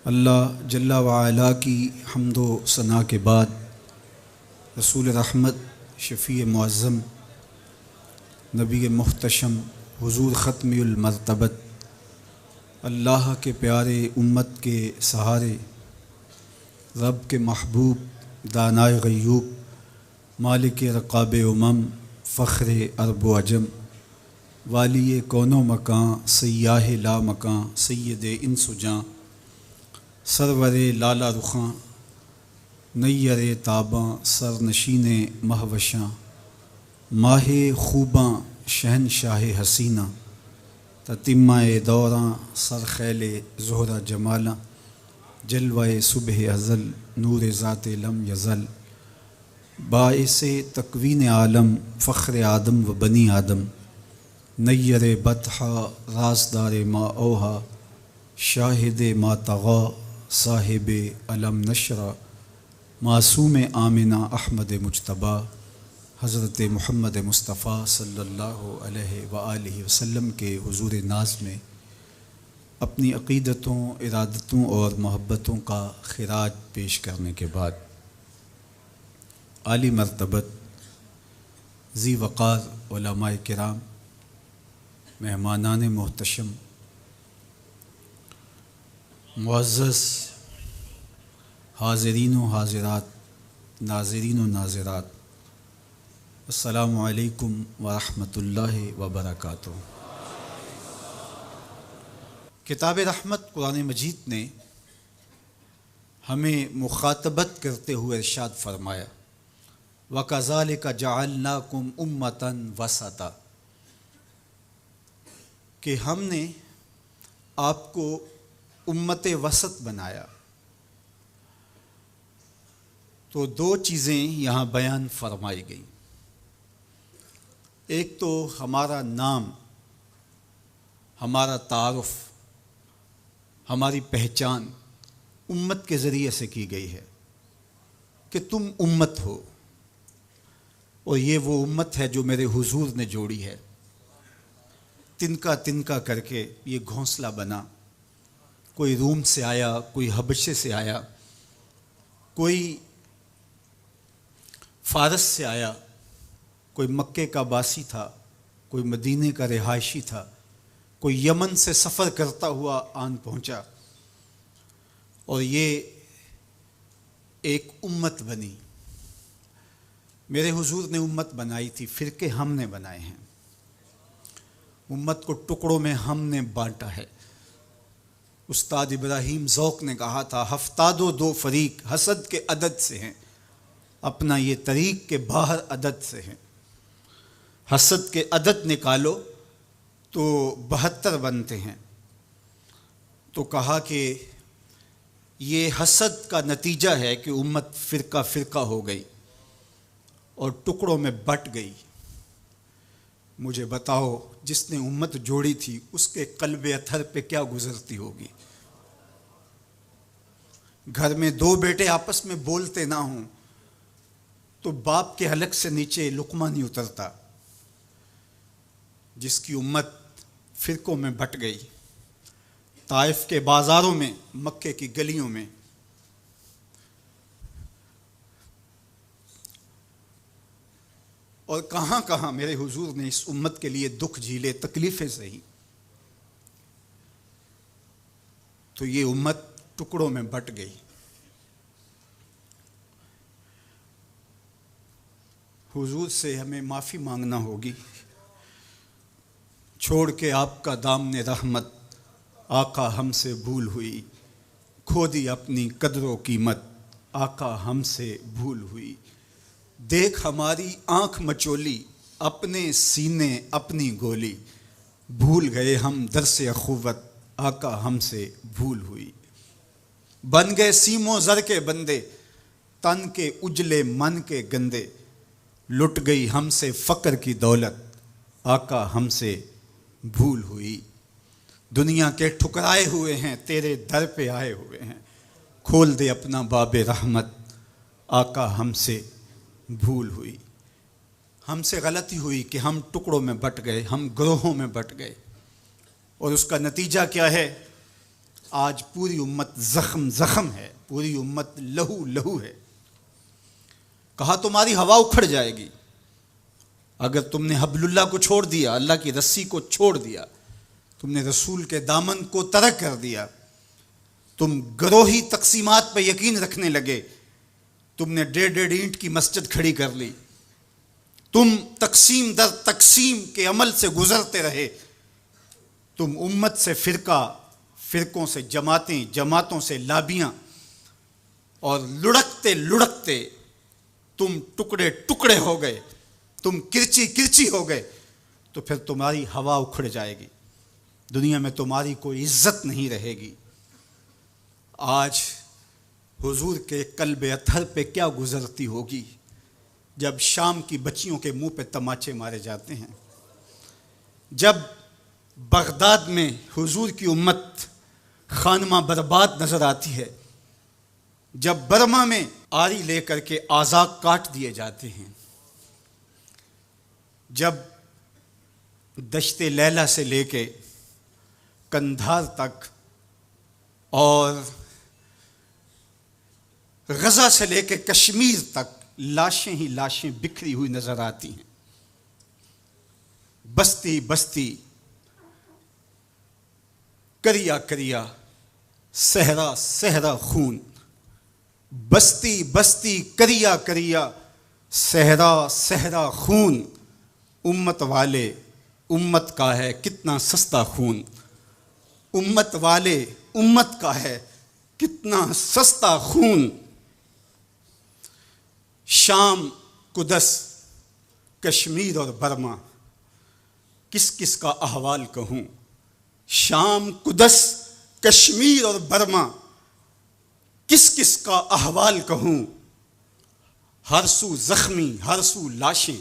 اللہ جل وعلا کی حمد و ثنا کے بعد رسول رحمت، شفیع معظم، نبی محتشم، حضور ختم المرتبت، اللہ کے پیارے امت کے سہارے، رب کے محبوب، دانائے غیوب، مالک رقاب امم، فخر عرب و عجم، والی کون و مکان، سیاہ لا مکان، سید انس و جاں، سرور لالا رخاں، نیر تاباں، سرنشین مہوشاں، ماہ خوباں، شہنشاہ حسینہ، تتمہ دوراں، سرخیل زہرہ جمالاں، جلوہ صبح ازل، نور ذات لم یزل، باعث تکوین عالم، فخر آدم و بنی آدم، نیر بطحا، رازدار ما اوہا، شاہد ما طغا، صاحب علم نشرہ، معصوم آمنہ احمد مجتبیٰ، حضرت محمد مصطفیٰ صلی اللہ علیہ وآلہ وسلم کے حضور ناز میں اپنی عقیدتوں، ارادتوں اور محبتوں کا خراج پیش کرنے کے بعد عالی مرتبت، ذی وقار علماء کرام، مہمانان محتشم، معزز حاضرین و حاضرات، ناظرین و ناظرات، السلام علیکم ورحمۃ اللہ وبرکاتہ۔ کتاب رحمت قرآن مجید نے ہمیں مخاطبت کرتے ہوئے ارشاد فرمایا، وَكَذَلِكَ جَعَلْنَاكُمْ أُمَّةً وَسَطًا، کہ ہم نے آپ کو امت وسط بنایا۔ تو دو چیزیں یہاں بیان فرمائی گئیں۔ ایک تو ہمارا نام، ہمارا تعارف، ہماری پہچان امت کے ذریعے سے کی گئی ہے کہ تم امت ہو، اور یہ وہ امت ہے جو میرے حضور نے جوڑی ہے۔ تنکا تنکا کر کے یہ گھونسلہ بنا، کوئی روم سے آیا، کوئی حبشے سے آیا، کوئی فارس سے آیا، کوئی مکے کا باسی تھا، کوئی مدینے کا رہائشی تھا، کوئی یمن سے سفر کرتا ہوا آن پہنچا، اور یہ ایک امت بنی۔ میرے حضور نے امت بنائی تھی، فرقے ہم نے بنائے ہیں، امت کو ٹکڑوں میں ہم نے بانٹا ہے۔ استاد ابراہیم ذوق نے کہا تھا، ہفتاد و دو فریق حسد کے عدد سے ہیں، اپنا یہ طریق کے باہر عدد سے ہیں۔ حسد کے عدد نکالو تو 72 بنتے ہیں۔ تو کہا کہ یہ حسد کا نتیجہ ہے کہ امت فرقہ فرقہ ہو گئی اور ٹکڑوں میں بٹ گئی۔ مجھے بتاؤ، جس نے امت جوڑی تھی اس کے قلب اطہر پہ کیا گزرتی ہوگی؟ گھر میں دو بیٹے آپس میں بولتے نہ ہوں تو باپ کے حلق سے نیچے لقمہ نہیں اترتا۔ جس کی امت فرقوں میں بٹ گئی، طائف کے بازاروں میں، مکے کی گلیوں میں، اور کہاں کہاں میرے حضور نے اس امت کے لیے دکھ جھیلے، تکلیفیں سہی، تو یہ امت ٹکڑوں میں بٹ گئی۔ حضور سے ہمیں معافی مانگنا ہوگی۔ چھوڑ کے آپ کا دامن رحمت، آقا ہم سے بھول ہوئی، کھو دی اپنی قدر و قیمت، آقا ہم سے بھول ہوئی۔ دیکھ ہماری آنکھ مچولی، اپنے سینے اپنی گولی، بھول گئے ہم درس اخوت، آقا ہم سے بھول ہوئی۔ بن گئے سیم و زر کے بندے، تن کے اجلے من کے گندے، لٹ گئی ہم سے فقر کی دولت، آقا ہم سے بھول ہوئی۔ دنیا کے ٹھکرائے ہوئے ہیں، تیرے در پہ آئے ہوئے ہیں، کھول دے اپنا باب رحمت، آقا ہم سے بھول ہوئی۔ ہم سے غلطی ہوئی کہ ہم ٹکڑوں میں بٹ گئے، ہم گروہوں میں بٹ گئے، اور اس کا نتیجہ کیا ہے؟ آج پوری امت زخم زخم ہے، پوری امت لہو لہو ہے۔ کہا تمہاری ہوا اکھڑ جائے گی اگر تم نے حبل اللہ کو چھوڑ دیا، اللہ کی رسی کو چھوڑ دیا، تم نے رسول کے دامن کو ترک کر دیا، تم گروہی تقسیمات پہ یقین رکھنے لگے، تم نے 1.5 اینٹ کی مسجد کھڑی کر لی، تم تقسیم در تقسیم کے عمل سے گزرتے رہے، تم امت سے فرقوں سے جماعتیں، جماعتوں سے لابیاں، اور لڑکتے لڑکتے تم ٹکڑے ٹکڑے ہو گئے، تم کرچی کرچی ہو گئے، تو پھر تمہاری ہوا اکھڑ جائے گی، دنیا میں تمہاری کوئی عزت نہیں رہے گی۔ آج حضور کے قلب اطہر پہ کیا گزرتی ہوگی جب شام کی بچیوں کے منہ پہ تماچے مارے جاتے ہیں، جب بغداد میں حضور کی امت خانمہ برباد نظر آتی ہے، جب برما میں آری لے کر کے اعضاء کاٹ دیے جاتے ہیں، جب دشت لیلہ سے لے کے کندھار تک اور غزہ سے لے کے کشمیر تک لاشیں ہی لاشیں بکھری ہوئی نظر آتی ہیں، بستی بستی، کریا کریا، صحرا صحرا خون، بستی بستی، کریا کریا، صحرا صحرا خون، امت والے امت کا ہے کتنا سستا خون، امت والے امت کا ہے کتنا سستا خون۔ شام، قدس، کشمیر اور برما، کس کس کا احوال کہوں؟ شام، قدس، کشمیر اور برما، کس کس کا احوال کہوں؟ ہر سو زخمی، ہر سو لاشیں،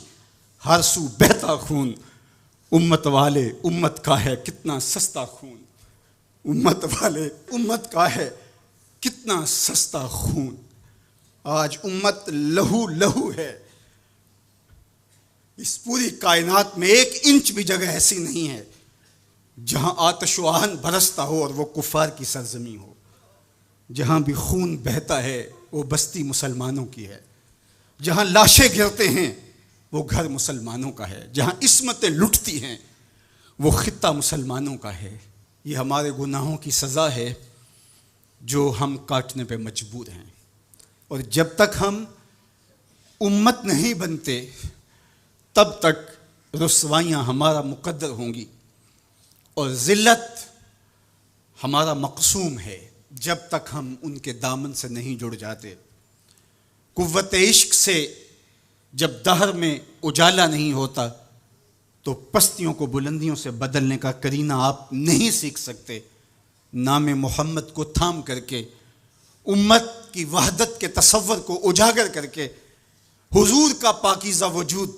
ہر سو بہتا خون، امت والے امت کا ہے کتنا سستا خون، امت والے امت کا ہے کتنا سستا خون۔ آج امت لہو لہو ہے، اس پوری کائنات میں 1 انچ بھی جگہ ایسی نہیں ہے جہاں آتش و آہن برستا ہو اور وہ کفار کی سرزمین ہو۔ جہاں بھی خون بہتا ہے وہ بستی مسلمانوں کی ہے، جہاں لاشیں گرتے ہیں وہ گھر مسلمانوں کا ہے، جہاں عصمتیں لٹتی ہیں وہ خطہ مسلمانوں کا ہے۔ یہ ہمارے گناہوں کی سزا ہے جو ہم کاٹنے پہ مجبور ہیں، اور جب تک ہم امت نہیں بنتے تب تک رسوائیاں ہمارا مقدر ہوں گی اور ذلت ہمارا مقسوم ہے جب تک ہم ان کے دامن سے نہیں جڑ جاتے۔ قوت عشق سے جب دہر میں اجالا نہیں ہوتا تو پستیوں کو بلندیوں سے بدلنے کا کرینہ آپ نہیں سیکھ سکتے۔ نام محمد کو تھام کر کے، امت کی وحدت کے تصور کو اجاگر کر کے، حضور کا پاکیزہ وجود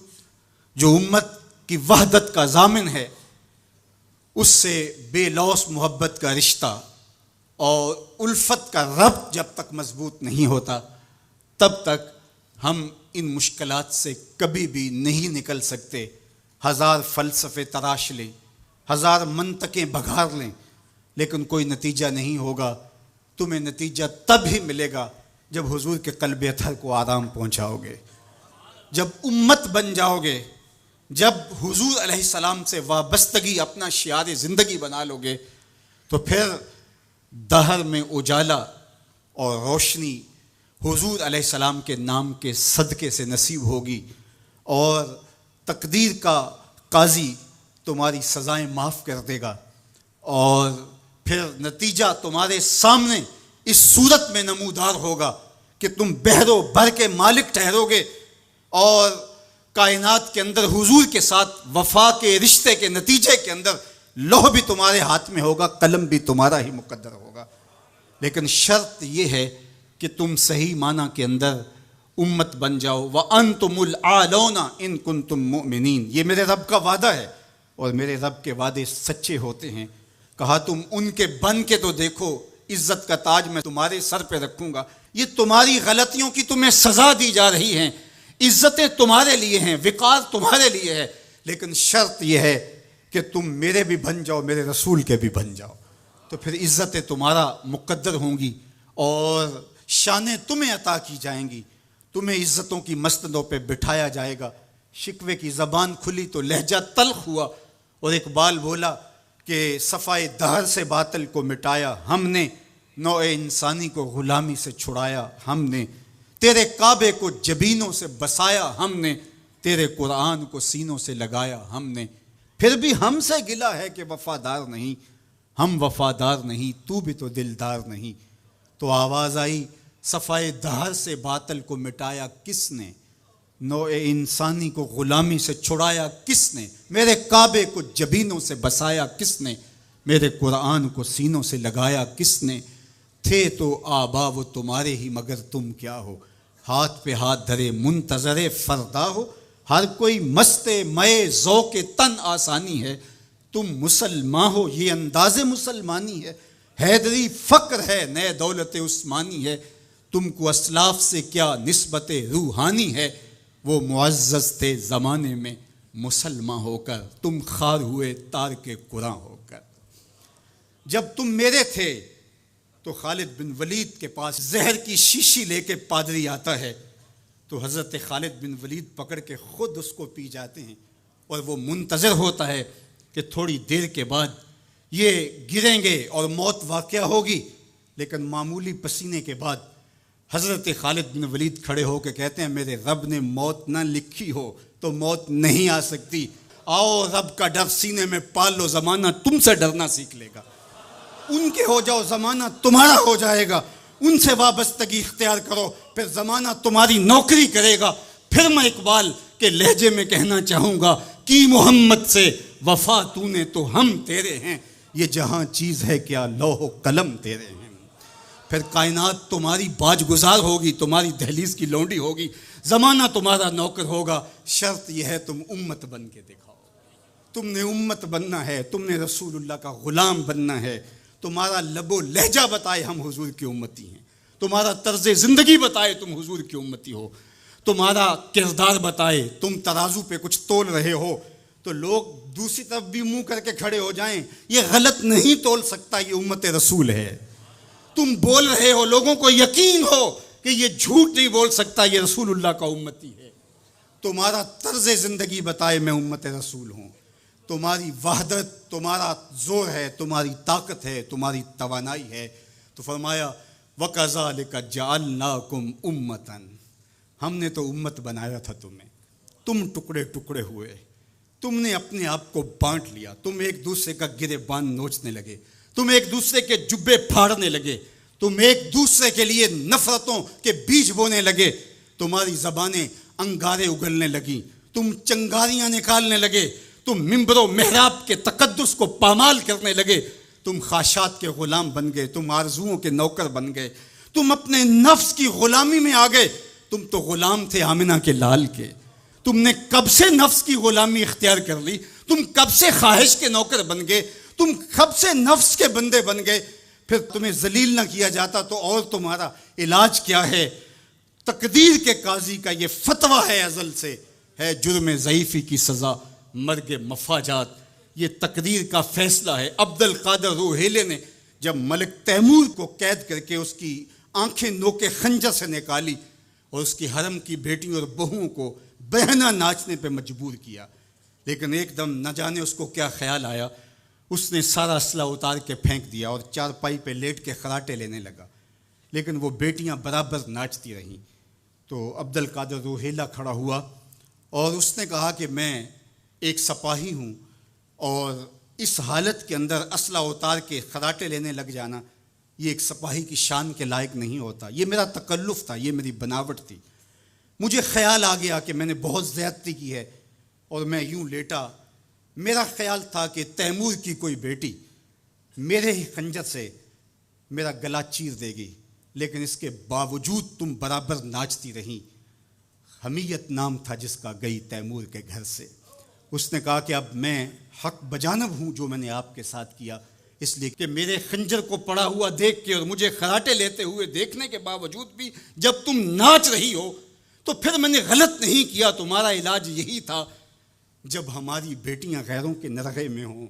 جو امت کی وحدت کا ضامن ہے، اس سے بے لوث محبت کا رشتہ اور الفت کا ربط جب تک مضبوط نہیں ہوتا تب تک ہم ان مشکلات سے کبھی بھی نہیں نکل سکتے۔ 1000 فلسفے تراش لیں، 1000 منطقیں بگھار لیں، لیکن کوئی نتیجہ نہیں ہوگا۔ تمہیں نتیجہ تب ہی ملے گا جب حضور کے قلب اطہر کو آرام پہنچاؤ گے، جب امت بن جاؤ گے، جب حضور علیہ السلام سے وابستگی اپنا شعار زندگی بنا لو گے، تو پھر دہر میں اجالا اور روشنی حضور علیہ السلام کے نام کے صدقے سے نصیب ہوگی، اور تقدیر کا قاضی تمہاری سزائیں معاف کر دے گا، اور پھر نتیجہ تمہارے سامنے اس صورت میں نمودار ہوگا کہ تم بحر و بر کے مالک ٹھہرو گے، اور کائنات کے اندر حضور کے ساتھ وفا کے رشتے کے نتیجے کے اندر لوح بھی تمہارے ہاتھ میں ہوگا، قلم بھی تمہارا ہی مقدر ہوگا۔ لیکن شرط یہ ہے کہ تم صحیح معنی کے اندر امت بن جاؤ۔ وَأَنْتُمُ الْعَالَوْنَ إِن كُنْتُم مُؤْمِنِينَ، یہ میرے رب کا وعدہ ہے، اور میرے رب کے وعدے سچے ہوتے ہیں۔ کہا تم ان کے بن کے تو دیکھو، عزت کا تاج میں تمہارے سر پہ رکھوں گا۔ یہ تمہاری غلطیوں کی تمہیں سزا دی جا رہی ہیں، عزتیں تمہارے لیے ہیں، وقار تمہارے لیے ہے، لیکن شرط یہ ہے کہ تم میرے بھی بن جاؤ، میرے رسول کے بھی بن جاؤ۔ تو پھر عزتیں تمہارا مقدر ہوں گی اور شانیں تمہیں عطا کی جائیں گی، تمہیں عزتوں کی مسندوں پہ بٹھایا جائے گا۔ شکوے کی زبان کھلی تو لہجہ تلخ ہوا، اور اقبال بولا کہ صفائے دہر سے باطل کو مٹایا ہم نے، نوع انسانی کو غلامی سے چھڑایا ہم نے، تیرے کعبے کو جبینوں سے بسایا ہم نے، تیرے قرآن کو سینوں سے لگایا ہم نے، پھر بھی ہم سے گلہ ہے کہ وفادار نہیں، ہم وفادار نہیں، تو بھی تو دلدار نہیں۔ تو آواز آئی صفائے دہر سے باطل کو مٹایا کس نے، نوع انسانی کو غلامی سے چھڑایا کس نے، میرے کعبے کو جبینوں سے بسایا کس نے، میرے قرآن کو سینوں سے لگایا کس نے، تھے تو آبا وہ تمہارے ہی مگر تم کیا ہو، ہاتھ پہ ہاتھ دھرے منتظر فردا ہو، ہر کوئی مست مئے ذوق تن آسانی ہے، تم مسلمان ہو یہ انداز مسلمانی ہے، حیدری فقر ہے نئے دولت عثمانی ہے، تم کو اسلاف سے کیا نسبت روحانی ہے، وہ معزز تھے زمانے میں مسلمان ہو کر، تم خار ہوئے تارک قرآن ہو کر۔ جب تم میرے تھے تو خالد بن ولید کے پاس زہر کی شیشی لے کے پادری آتا ہے، تو حضرت خالد بن ولید پکڑ کے خود اس کو پی جاتے ہیں، اور وہ منتظر ہوتا ہے کہ تھوڑی دیر کے بعد یہ گریں گے اور موت واقع ہوگی، لیکن معمولی پسینے کے بعد حضرت خالد بن ولید کھڑے ہو کے کہتے ہیں میرے رب نے موت نہ لکھی ہو تو موت نہیں آ سکتی، آؤ رب کا ڈر سینے میں پال لو، زمانہ تم سے ڈرنا سیکھ لے گا، ان کے ہو جاؤ زمانہ تمہارا ہو جائے گا، ان سے وابستگی اختیار کرو پھر زمانہ تمہاری نوکری کرے گا۔ پھر میں اقبال کے لہجے میں کہنا چاہوں گا کہ محمد سے وفا تو نے تو ہم تیرے ہیں، یہ جہاں چیز ہے کیا لوح و قلم تیرے ہیں، پھر کائنات تمہاری باج گزار ہوگی، تمہاری دہلیز کی لونڈی ہوگی، زمانہ تمہارا نوکر ہوگا، شرط یہ ہے تم امت بن کے دکھاؤ، تم نے امت بننا ہے، تم نے رسول اللہ کا غلام بننا ہے، تمہارا لب و لہجہ بتائے ہم حضور کی امتی ہیں، تمہارا طرز زندگی بتائے تم حضور کی امتی ہو، تمہارا کردار بتائے تم ترازو پہ کچھ تول رہے ہو، تو لوگ دوسری طرف بھی منہ کر کے کھڑے ہو جائیں یہ غلط نہیں تول سکتا، یہ امت رسول ہے، تم بول رہے ہو لوگوں کو یقین ہو کہ یہ جھوٹ نہیں بول سکتا، یہ رسول اللہ کا امتی ہے، تمہارا طرز زندگی بتائے میں امت رسول ہوں، تمہاری وحدت، تمہارا زور ہے، تمہاری طاقت ہے، تمہاری توانائی ہے، تو فرمایا وَكَذَلِكَ جَعَلْنَاكُمْ أُمَّةً، ہم نے تو امت بنایا تھا تمہیں، تم ٹکڑے ٹکڑے ہوئے، تم نے اپنے آپ کو بانٹ لیا، تم ایک دوسرے کا گریبان نوچنے لگے، تم ایک دوسرے کے جبے پھاڑنے لگے، تم ایک دوسرے کے لیے نفرتوں کے بیج بونے لگے، تمہاری زبانیں انگارے اگلنے لگیں، تم چنگاریاں نکالنے لگے، تم ممبر و محراب کے تقدس کو پامال کرنے لگے، تم خواہشات کے غلام بن گئے، تم آرزوؤں کے نوکر بن گئے، تم اپنے نفس کی غلامی میں آ گئے، تم تو غلام تھے آمنہ کے لال کے، تم نے کب سے نفس کی غلامی اختیار کر لی، تم کب سے خواہش کے نوکر بن گئے، تم کب سے نفس کے بندے بن گئے، پھر تمہیں ذلیل نہ کیا جاتا تو اور تمہارا علاج کیا ہے؟ تقدیر کے قاضی کا یہ فتویٰ ہے ازل سے، ہے جرم ضعیفی کی سزا مرگ مفاجات، یہ تقدیر کا فیصلہ ہے۔ عبد القادر روحیلے نے جب ملک تیمور کو قید کر کے اس کی آنکھیں نوکے خنجر سے نکالی اور اس کی حرم کی بیٹیوں اور بہوؤں کو بہنا ناچنے پہ مجبور کیا، لیکن ایک دم نہ جانے اس کو کیا خیال آیا، اس نے سارا اسلحہ اتار کے پھینک دیا اور چارپائی پہ لیٹ کے خراٹے لینے لگا، لیکن وہ بیٹیاں برابر ناچتی رہیں۔ تو عبد القادر روحیلہ کھڑا ہوا اور اس نے کہا کہ میں ایک سپاہی ہوں اور اس حالت کے اندر اسلحہ اتار کے خراٹے لینے لگ جانا یہ ایک سپاہی کی شان کے لائق نہیں ہوتا، یہ میرا تکلف تھا، یہ میری بناوٹ تھی، مجھے خیال آ گیا کہ میں نے بہت زیادتی کی ہے اور میں یوں لیٹا، میرا خیال تھا کہ تیمور کی کوئی بیٹی میرے ہی خنجر سے میرا گلا چیر دے گی، لیکن اس کے باوجود تم برابر ناچتی رہیں، حمیت نام تھا جس کا گئی تیمور کے گھر سے۔ اس نے کہا کہ اب میں حق بجانب ہوں جو میں نے آپ کے ساتھ کیا، اس لیے کہ میرے خنجر کو پڑا ہوا دیکھ کے اور مجھے خراٹے لیتے ہوئے دیکھنے کے باوجود بھی جب تم ناچ رہی ہو تو پھر میں نے غلط نہیں کیا، تمہارا علاج یہی تھا، جب ہماری بیٹیاں غیروں کے نرغے میں ہوں،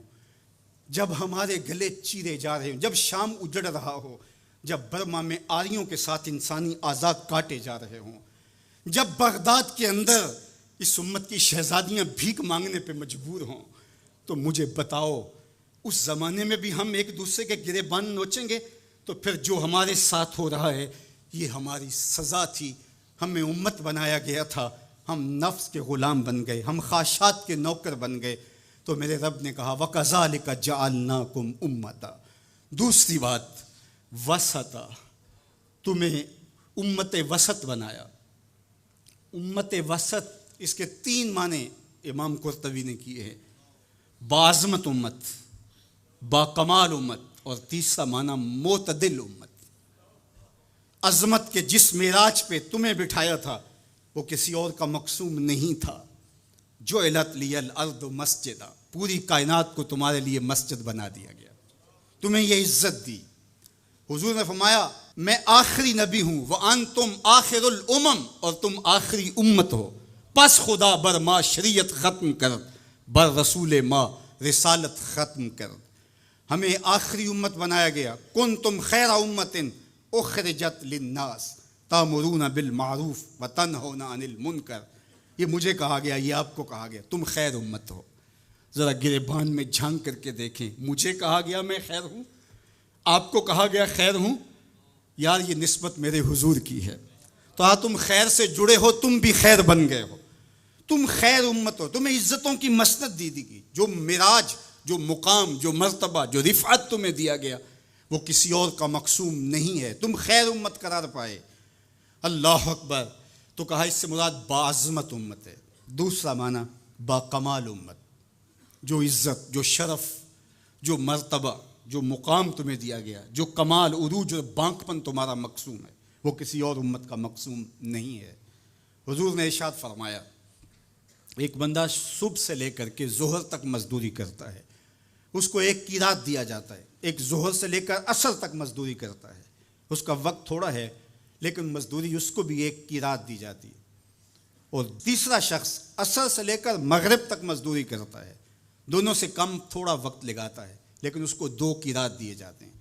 جب ہمارے گلے چیرے جا رہے ہوں، جب شام اجڑ رہا ہو، جب برما میں آریوں کے ساتھ انسانی اعضاء کاٹے جا رہے ہوں، جب بغداد کے اندر اس امت کی شہزادیاں بھیک مانگنے پہ مجبور ہوں، تو مجھے بتاؤ اس زمانے میں بھی ہم ایک دوسرے کے گریبان نوچیں گے؟ تو پھر جو ہمارے ساتھ ہو رہا ہے یہ ہماری سزا تھی، ہمیں امت بنایا گیا تھا، ہم نفس کے غلام بن گئے، ہم خواہشات کے نوکر بن گئے۔ تو میرے رب نے کہا وَكَذَلِكَ جَعَلْنَاكُمْ أُمَّةً۔ دوسری بات وسطا، تمہیں امت وسط بنایا۔ امت وسط، اس کے 3 معنی امام قرطبی نے کیے ہیں، باعظمت امت، با کمال امت، اور تیسرا معنی معتدل امت۔ عظمت کے جس معراج پہ تمہیں بٹھایا تھا وہ کسی اور کا مقصوم نہیں تھا۔ جعلت لی الارض مسجدا، پوری کائنات کو تمہارے لیے مسجد بنا دیا گیا، تمہیں یہ عزت دی۔ حضور نے فرمایا میں آخری نبی ہوں، وانتم آخر الامم، اور تم آخری امت ہو، پس خدا بر ما شریعت ختم کر، بر رسول ما رسالت ختم کر۔ ہمیں آخری امت بنایا گیا۔ کنتم خیر امت اخرجت للناس تامرون بالمعروف وتنہون عن المنکر۔ یہ مجھے کہا گیا، یہ آپ کو کہا گیا، تم خیر امت ہو۔ ذرا گریبان میں جھانک کر کے دیکھیں، مجھے کہا گیا میں خیر ہوں، آپ کو کہا گیا خیر ہوں، یار یہ نسبت میرے حضور کی ہے۔ تو تم خیر سے جڑے ہو، تم بھی خیر بن گئے ہو، تم خیر امت ہو، تمہیں عزتوں کی مسند دی گئی، جو معراج، جو مقام، جو مرتبہ، جو رفعت تمہیں دیا گیا وہ کسی اور کا مقصوم نہیں ہے، تم خیر امت قرار پائے۔ اللہ اکبر۔ تو کہا اس سے مراد باعظمت امت ہے۔ دوسرا معنی با کمال امت، جو عزت، جو شرف، جو مرتبہ، جو مقام تمہیں دیا گیا، جو کمال، عروج اور بانکپن تمہارا مقصوم ہے، وہ کسی اور امت کا مقصوم نہیں ہے۔ حضور نے ارشاد فرمایا ایک بندہ صبح سے لے کر کے ظہر تک مزدوری کرتا ہے، اس کو ایک قیراط دیا جاتا ہے۔ ایک ظہر سے لے کر عصر تک مزدوری کرتا ہے، اس کا وقت تھوڑا ہے لیکن مزدوری اس کو بھی ایک قیراط دی جاتی ہے۔ اور تیسرا شخص عصر سے لے کر مغرب تک مزدوری کرتا ہے، دونوں سے کم تھوڑا وقت لگاتا ہے لیکن اس کو 2 قیراط دیے جاتے ہیں۔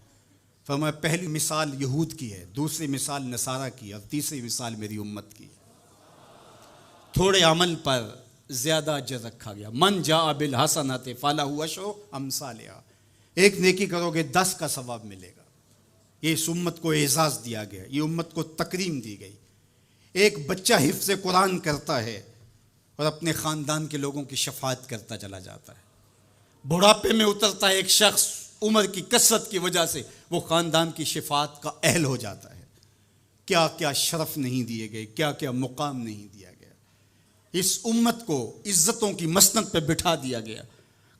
فرمایا پہلی مثال یہود کی ہے، دوسری مثال نصارہ کی، اور تیسری مثال میری امت کی ہے۔ تھوڑے عمل پر زیادہ اجر رکھا گیا۔ من جاء بالحسنۃ فلہ عشر امثالھا، ایک نیکی کرو گے 10 کا ثواب ملے گا۔ یہ اس امت کو اعزاز دیا گیا، یہ امت کو تکریم دی گئی۔ ایک بچہ حفظ قرآن کرتا ہے اور اپنے خاندان کے لوگوں کی شفاعت کرتا چلا جاتا ہے۔ بڑھاپے میں اترتا ہے ایک شخص، عمر کی کثرت کی وجہ سے وہ خاندان کی شفاعت کا اہل ہو جاتا ہے۔ کیا کیا شرف نہیں دیے گئے، کیا کیا مقام نہیں دیا گیا۔ اس امت کو عزتوں کی مسند پہ بٹھا دیا گیا۔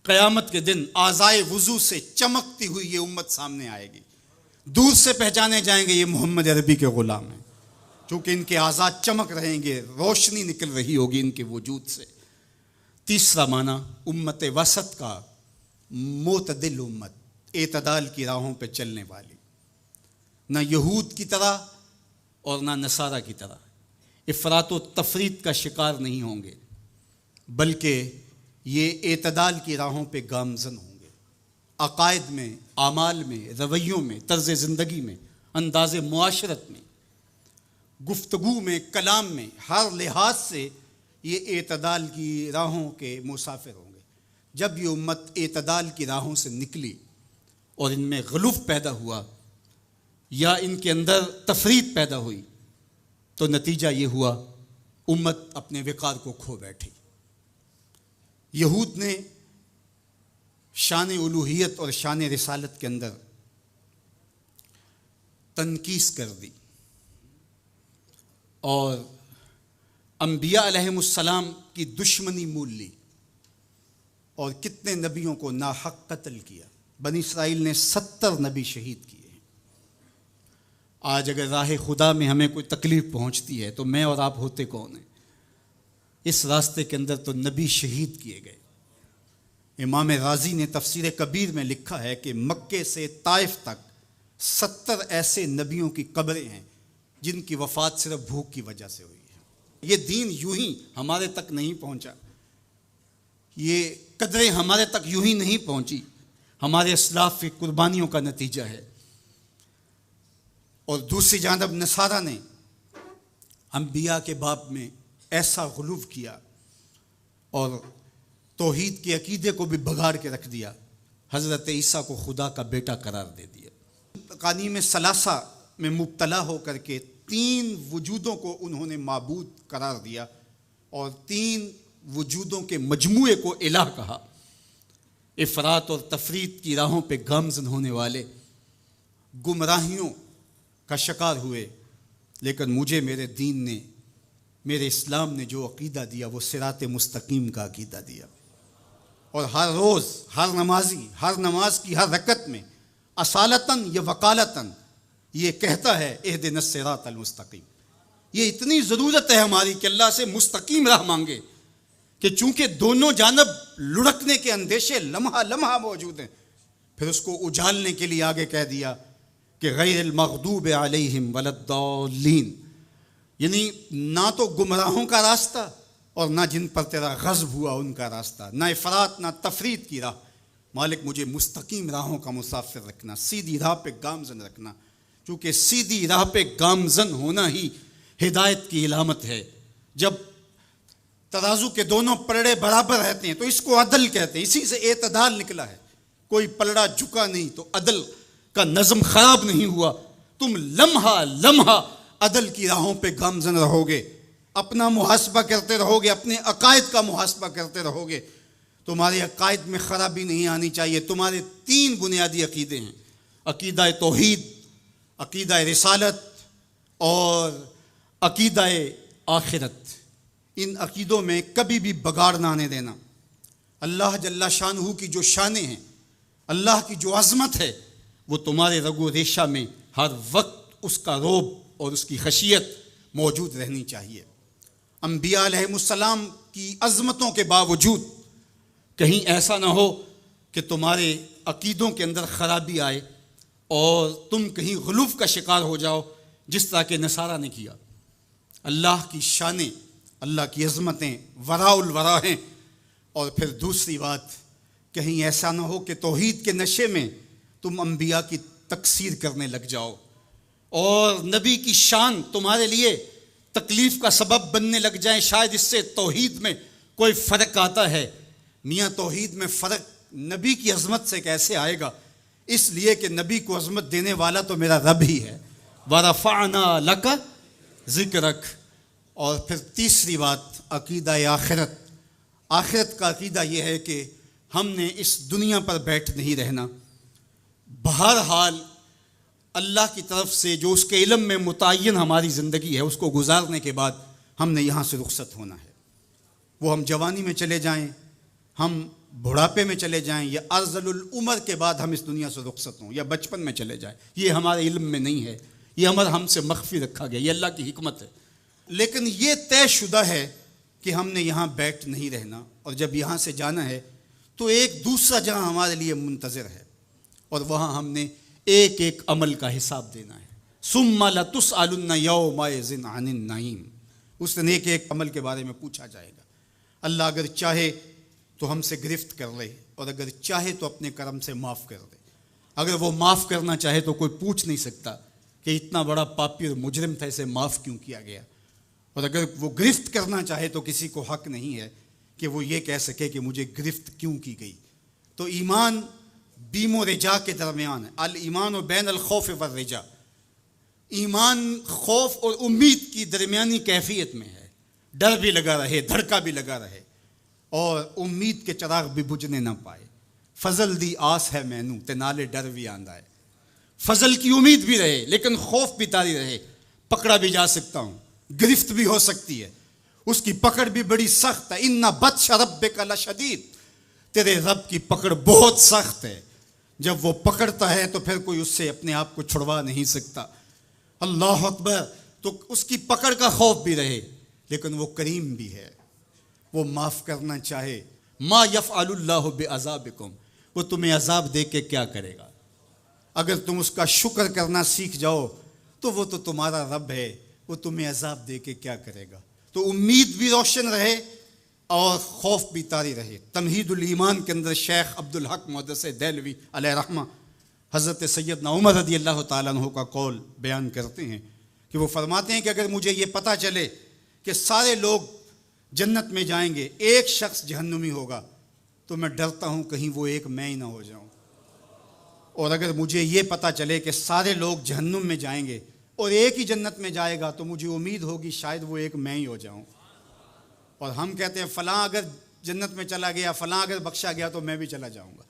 قیامت کے دن اعضائے وضو سے چمکتی ہوئی یہ امت سامنے آئے گی، دور سے پہچانے جائیں گے یہ محمد عربی کے غلام ہیں، چونکہ ان کے اعضاء چمک رہیں گے، روشنی نکل رہی ہوگی ان کے وجود سے۔ تیسرا معنی امت وسط کا معتدل امت، اعتدال کی راہوں پہ چلنے والی، نہ یہود کی طرح اور نہ نصارہ کی طرح افراط و تفریط کا شکار نہیں ہوں گے، بلکہ یہ اعتدال کی راہوں پہ گامزن ہوں گے، عقائد میں، اعمال میں، رویوں میں، طرز زندگی میں، انداز معاشرت میں، گفتگو میں، کلام میں، ہر لحاظ سے یہ اعتدال کی راہوں کے مسافر ہوں گے۔ جب یہ امت اعتدال کی راہوں سے نکلی اور ان میں غلوف پیدا ہوا یا ان کے اندر تفریط پیدا ہوئی تو نتیجہ یہ ہوا امت اپنے وقار کو کھو بیٹھی۔ یہود نے شان الوہیت اور شان رسالت کے اندر تنقیص کر دی اور انبیاء علیہم السلام کی دشمنی مول لی اور کتنے نبیوں کو ناحق قتل کیا۔ بنی اسرائیل نے 70 نبی شہید کیے۔ آج اگر راہ خدا میں ہمیں کوئی تکلیف پہنچتی ہے تو میں اور آپ ہوتے کون ہیں؟ اس راستے کے اندر تو نبی شہید کیے گئے۔ امام رازی نے تفسیر کبیر میں لکھا ہے کہ مکے سے طائف تک 70 ایسے نبیوں کی قبریں ہیں جن کی وفات صرف بھوک کی وجہ سے ہوئی ہے۔ یہ دین یوں ہی ہمارے تک نہیں پہنچا، یہ قدریں ہمارے تک یوں ہی نہیں پہنچی، ہمارے اسلاف کی قربانیوں کا نتیجہ ہے۔ اور دوسری جانب نصارہ نے انبیاء کے باب میں ایسا غلو کیا اور توحید کے عقیدے کو بھی بگاڑ کے رکھ دیا، حضرت عیسیٰ کو خدا کا بیٹا قرار دے دیا۔ تقانیم ثلاثہ میں مبتلا ہو کر کے 3 وجودوں کو انہوں نے معبود قرار دیا اور 3 وجودوں کے مجموعے کو الہ کہا۔ افراط اور تفریط کی راہوں پہ گامزن ہونے والے گمراہیوں کا شکار ہوئے، لیکن مجھے میرے دین نے، میرے اسلام نے جو عقیدہ دیا وہ صراط مستقیم کا عقیدہ دیا۔ اور ہر روز ہر نمازی ہر نماز کی ہر رکعت میں اصالتاً یا وقالتاً یہ کہتا ہے اہدنا الصراط المستقیم۔ یہ اتنی ضرورت ہے ہماری کہ اللہ سے مستقیم راہ مانگے، کہ چونکہ دونوں جانب لڑکنے کے اندیشے لمحہ لمحہ موجود ہیں، پھر اس کو اجالنے کے لیے آگے کہہ دیا کہ غیر المغضوب علیہم ولا الضالین، یعنی نہ تو گمراہوں کا راستہ اور نہ جن پر تیرا غضب ہوا ان کا راستہ، نہ افراط نہ تفریط کی راہ۔ مالک مجھے مستقیم راہوں کا مسافر رکھنا، سیدھی راہ پہ گامزن رکھنا، چونکہ سیدھی راہ پہ گامزن ہونا ہی ہدایت کی علامت ہے۔ جب ترازو کے دونوں پلڑے برابر رہتے ہیں تو اس کو عدل کہتے ہیں، اسی سے اعتدال نکلا ہے۔ کوئی پلڑا جھکا نہیں تو عدل کا نظم خراب نہیں ہوا۔ تم لمحہ لمحہ عدل کی راہوں پہ گامزن رہو گے، اپنا محاسبہ کرتے رہو گے، اپنے عقائد کا محاسبہ کرتے رہو گے، تمہارے عقائد میں خرابی نہیں آنی چاہیے۔ تمہارے 3 بنیادی عقیدے ہیں، عقیدہ توحید، عقیدہ رسالت اور عقیدہ آخرت۔ ان عقیدوں میں کبھی بھی بگاڑ نہ آنے دینا۔ اللہ جل شانہ کی جو شانیں ہیں، اللہ کی جو عظمت ہے، وہ تمہارے رگ و ریشہ میں ہر وقت اس کا رعب اور اس کی خشیت موجود رہنی چاہیے۔ انبیاء علیہ السلام کی عظمتوں کے باوجود کہیں ایسا نہ ہو کہ تمہارے عقیدوں کے اندر خرابی آئے اور تم کہیں غلوف کا شکار ہو جاؤ، جس طرح کہ نصارہ نے کیا۔ اللہ کی شانیں، اللہ کی عظمتیں وراء الورا ہیں۔ اور پھر دوسری بات، کہیں ایسا نہ ہو کہ توحید کے نشے میں تم انبیاء کی تکثیر کرنے لگ جاؤ اور نبی کی شان تمہارے لیے تکلیف کا سبب بننے لگ جائیں۔ شاید اس سے توحید میں کوئی فرق آتا ہے۔ میاں توحید میں فرق نبی کی عظمت سے کیسے آئے گا؟ اس لیے کہ نبی کو عظمت دینے والا تو میرا رب ہی ہے۔ وَرَفَعْنَا لَكَ ذِكْرَكَ۔ اور پھر تیسری بات، عقیدہ آخرت۔ آخرت کا عقیدہ یہ ہے کہ ہم نے اس دنیا پر بیٹھ نہیں رہنا، بہرحال اللہ کی طرف سے جو اس کے علم میں متعین ہماری زندگی ہے اس کو گزارنے کے بعد ہم نے یہاں سے رخصت ہونا ہے۔ وہ ہم جوانی میں چلے جائیں، ہم بڑھاپے میں چلے جائیں، یا ارذل العمر کے بعد ہم اس دنیا سے رخصت ہوں، یا بچپن میں چلے جائیں، یہ ہمارے علم میں نہیں ہے، یہ امر ہم سے مخفی رکھا گیا، یہ اللہ کی حکمت ہے۔ لیکن یہ طے شدہ ہے کہ ہم نے یہاں بیٹھ نہیں رہنا، اور جب یہاں سے جانا ہے تو ایک دوسرا جہاں ہمارے لیے منتظر ہے، اور وہاں ہم نے ایک ایک عمل کا حساب دینا ہے۔ ثم لتسألن یومئذ عن النعیم۔ اس دن ایک ایک عمل کے بارے میں پوچھا جائے گا۔ اللہ اگر چاہے تو ہم سے گرفت کر لے، اور اگر چاہے تو اپنے کرم سے معاف کر دے۔ اگر وہ معاف کرنا چاہے تو کوئی پوچھ نہیں سکتا کہ اتنا بڑا پاپی اور مجرم تھا، اسے معاف کیوں کیا گیا۔ اور اگر وہ گرفت کرنا چاہے تو کسی کو حق نہیں ہے کہ وہ یہ کہہ سکے کہ مجھے گرفت کیوں کی گئی۔ تو ایمان بیم و رجا کے درمیان ہے۔ الایمان بین الخوف والرجا، ایمان خوف اور امید کی درمیانی کیفیت میں ہے۔ ڈر بھی لگا رہے، دھڑکا بھی لگا رہے، اور امید کے چراغ بھی بجھنے نہ پائے۔ فضل دی آس ہے مینوں تے نالے ڈر بھی آندا ہے۔ فضل کی امید بھی رہے لیکن خوف بھی طاری رہے، پکڑا بھی جا سکتا ہوں، گرفت بھی ہو سکتی ہے، اس کی پکڑ بھی بڑی سخت ہے۔ ان بطش ربک لشدید، تیرے رب کی پکڑ بہت سخت ہے۔ جب وہ پکڑتا ہے تو پھر کوئی اس سے اپنے آپ کو چھڑوا نہیں سکتا۔ اللہ اکبر۔ تو اس کی پکڑ کا خوف بھی رہے، لیکن وہ کریم بھی ہے، وہ معاف کرنا چاہے۔ ما یفعل اللہ بعذابکم، وہ تمہیں عذاب دے کے کیا کرے گا؟ اگر تم اس کا شکر کرنا سیکھ جاؤ تو وہ تو تمہارا رب ہے، وہ تمہیں عذاب دے کے کیا کرے گا؟ تو امید بھی روشن رہے، اور خوف بھی طاری رہے۔ تمہید الایمان کے اندر شیخ عبدالحق محدث دہلوی علیہ رحمہ حضرت سیدنا عمر رضی اللہ تعالیٰ عنہ کا قول بیان کرتے ہیں کہ وہ فرماتے ہیں کہ اگر مجھے یہ پتہ چلے کہ سارے لوگ جنت میں جائیں گے، ایک شخص جہنمی ہوگا، تو میں ڈرتا ہوں کہیں وہ ایک میں ہی نہ ہو جاؤں۔ اور اگر مجھے یہ پتہ چلے کہ سارے لوگ جہنم میں جائیں گے اور ایک ہی جنت میں جائے گا، تو مجھے امید ہوگی شاید وہ ایک میں ہی ہو جاؤں۔ اور ہم کہتے ہیں فلاں اگر جنت میں چلا گیا، فلاں اگر بخشا گیا تو میں بھی چلا جاؤں گا۔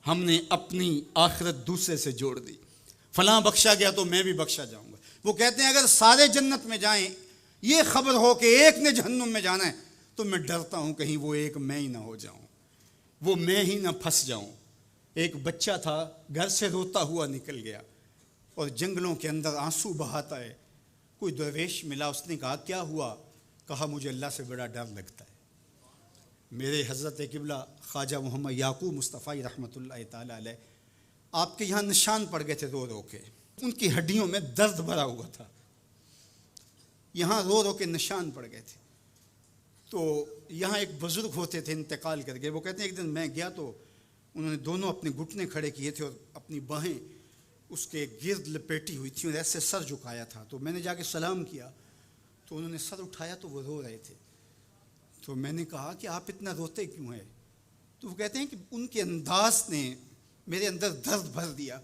ہم نے اپنی آخرت دوسرے سے جوڑ دی، فلاں بخشا گیا تو میں بھی بخشا جاؤں گا۔ وہ کہتے ہیں اگر سارے جنت میں جائیں، یہ خبر ہو کہ ایک نے جہنم میں جانا ہے، تو میں ڈرتا ہوں کہیں وہ ایک میں ہی نہ ہو جاؤں، وہ میں ہی نہ پھنس جاؤں۔ ایک بچہ تھا، گھر سے روتا ہوا نکل گیا اور جنگلوں کے اندر آنسو بہاتا ہے۔ کوئی درویش ملا، اس نے کہا کیا ہوا؟ کہا مجھے اللہ سے بڑا ڈر لگتا ہے۔ میرے حضرت قبلہ خواجہ محمد یعقوب مصطفی رحمۃ اللہ تعالیٰ علیہ، آپ کے یہاں نشان پڑ گئے تھے رو رو کے، ان کی ہڈیوں میں درد بھرا ہوا تھا، یہاں رو رو کے نشان پڑ گئے تھے۔ تو یہاں ایک بزرگ ہوتے تھے، انتقال کر گئے۔ وہ کہتے ہیں ایک دن میں گیا تو انہوں نے دونوں اپنے گھٹنے کھڑے کیے تھے اور اپنی باہیں اس کے گرد لپیٹی ہوئی تھیں اور ایسے سر جھکایا تھا۔ تو میں نے جا کے سلام کیا تو انہوں نے سر اٹھایا تو وہ رو رہے تھے۔ تو میں نے کہا کہ آپ اتنا روتے کیوں ہیں؟ تو وہ کہتے ہیں کہ ان کے انداز نے میرے اندر درد بھر دیا۔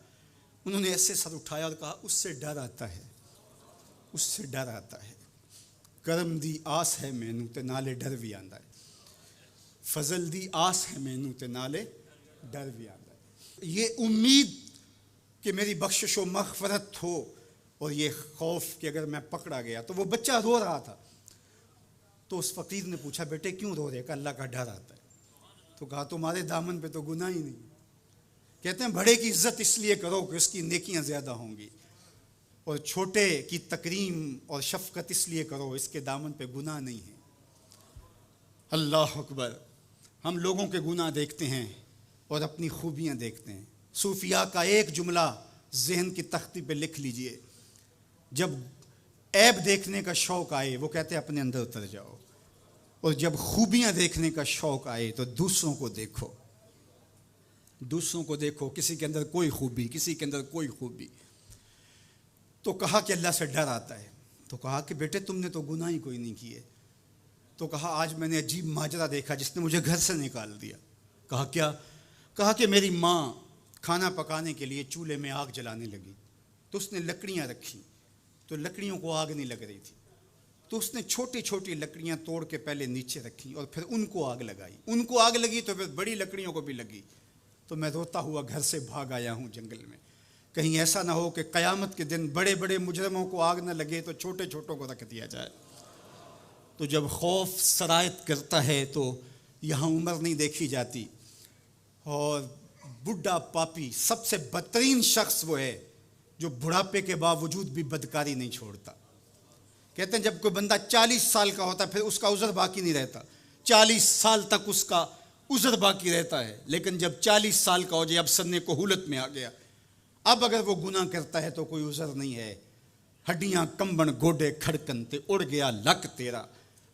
انہوں نے ایسے سر اٹھایا اور کہا اس سے ڈر آتا ہے، اس سے ڈر آتا ہے۔ کرم دی آس ہے مینوں تے نالے ڈر بھی آندا ہے، فضل دی آس ہے مینوں تے نالے ڈر بھی آندا ہے۔ یہ امید کہ میری بخشش و مغفرت ہو، اور یہ خوف کہ اگر میں پکڑا گیا۔ تو وہ بچہ رو رہا تھا، تو اس فقیر نے پوچھا بیٹے کیوں رو رہے؟ کہ اللہ کا ڈر آتا ہے۔ تو کہا تمہارے دامن پہ تو گناہ ہی نہیں۔ کہتے ہیں بڑے کی عزت اس لیے کرو کہ اس کی نیکیاں زیادہ ہوں گی، اور چھوٹے کی تکریم اور شفقت اس لیے کرو اس کے دامن پہ گناہ نہیں ہے۔ اللہ اکبر۔ ہم لوگوں کے گناہ دیکھتے ہیں اور اپنی خوبیاں دیکھتے ہیں۔ صوفیاء کا ایک جملہ ذہن کی تختی پہ لکھ لیجئے، جب عیب دیکھنے کا شوق آئے وہ کہتے ہیں اپنے اندر اتر جاؤ، اور جب خوبیاں دیکھنے کا شوق آئے تو دوسروں کو دیکھو، دوسروں کو دیکھو، کسی کے اندر کوئی خوبی، کسی کے اندر کوئی خوبی۔ تو کہا کہ اللہ سے ڈر آتا ہے۔ تو کہا کہ بیٹے تم نے تو گناہ ہی کوئی نہیں کیے۔ تو کہا آج میں نے عجیب ماجرا دیکھا جس نے مجھے گھر سے نکال دیا۔ کہا کیا؟ کہا کہ میری ماں کھانا پکانے کے لیے چولہے میں آگ جلانے لگی، تو اس نے لکڑیاں رکھی، تو لکڑیوں کو آگ نہیں لگ رہی تھی، تو اس نے چھوٹی چھوٹی لکڑیاں توڑ کے پہلے نیچے رکھی اور پھر ان کو آگ لگائی۔ ان کو آگ لگی تو پھر بڑی لکڑیوں کو بھی لگی۔ تو میں روتا ہوا گھر سے بھاگ آیا ہوں جنگل میں، کہیں ایسا نہ ہو کہ قیامت کے دن بڑے بڑے مجرموں کو آگ نہ لگے تو چھوٹے چھوٹوں کو رکھ دیا جائے۔ تو جب خوف سرایت کرتا ہے تو یہاں عمر نہیں دیکھی جاتی، اور بڈھا پاپی سب سے بدترین شخص وہ ہے جو بڑھاپے کے باوجود بھی بدکاری نہیں چھوڑتا۔ کہتے ہیں جب کوئی بندہ 40 سال کا ہوتا ہے پھر اس کا عذر باقی نہیں رہتا، 40 سال تک اس کا عذر باقی رہتا ہے، لیکن جب 40 سال کا ہو جائے، اب سن کہولت میں آ گیا، اب اگر وہ گناہ کرتا ہے تو کوئی عذر نہیں ہے۔ ہڈیاں کمبن گوڈے کھڑکن تے اڑ گیا لک تیرا،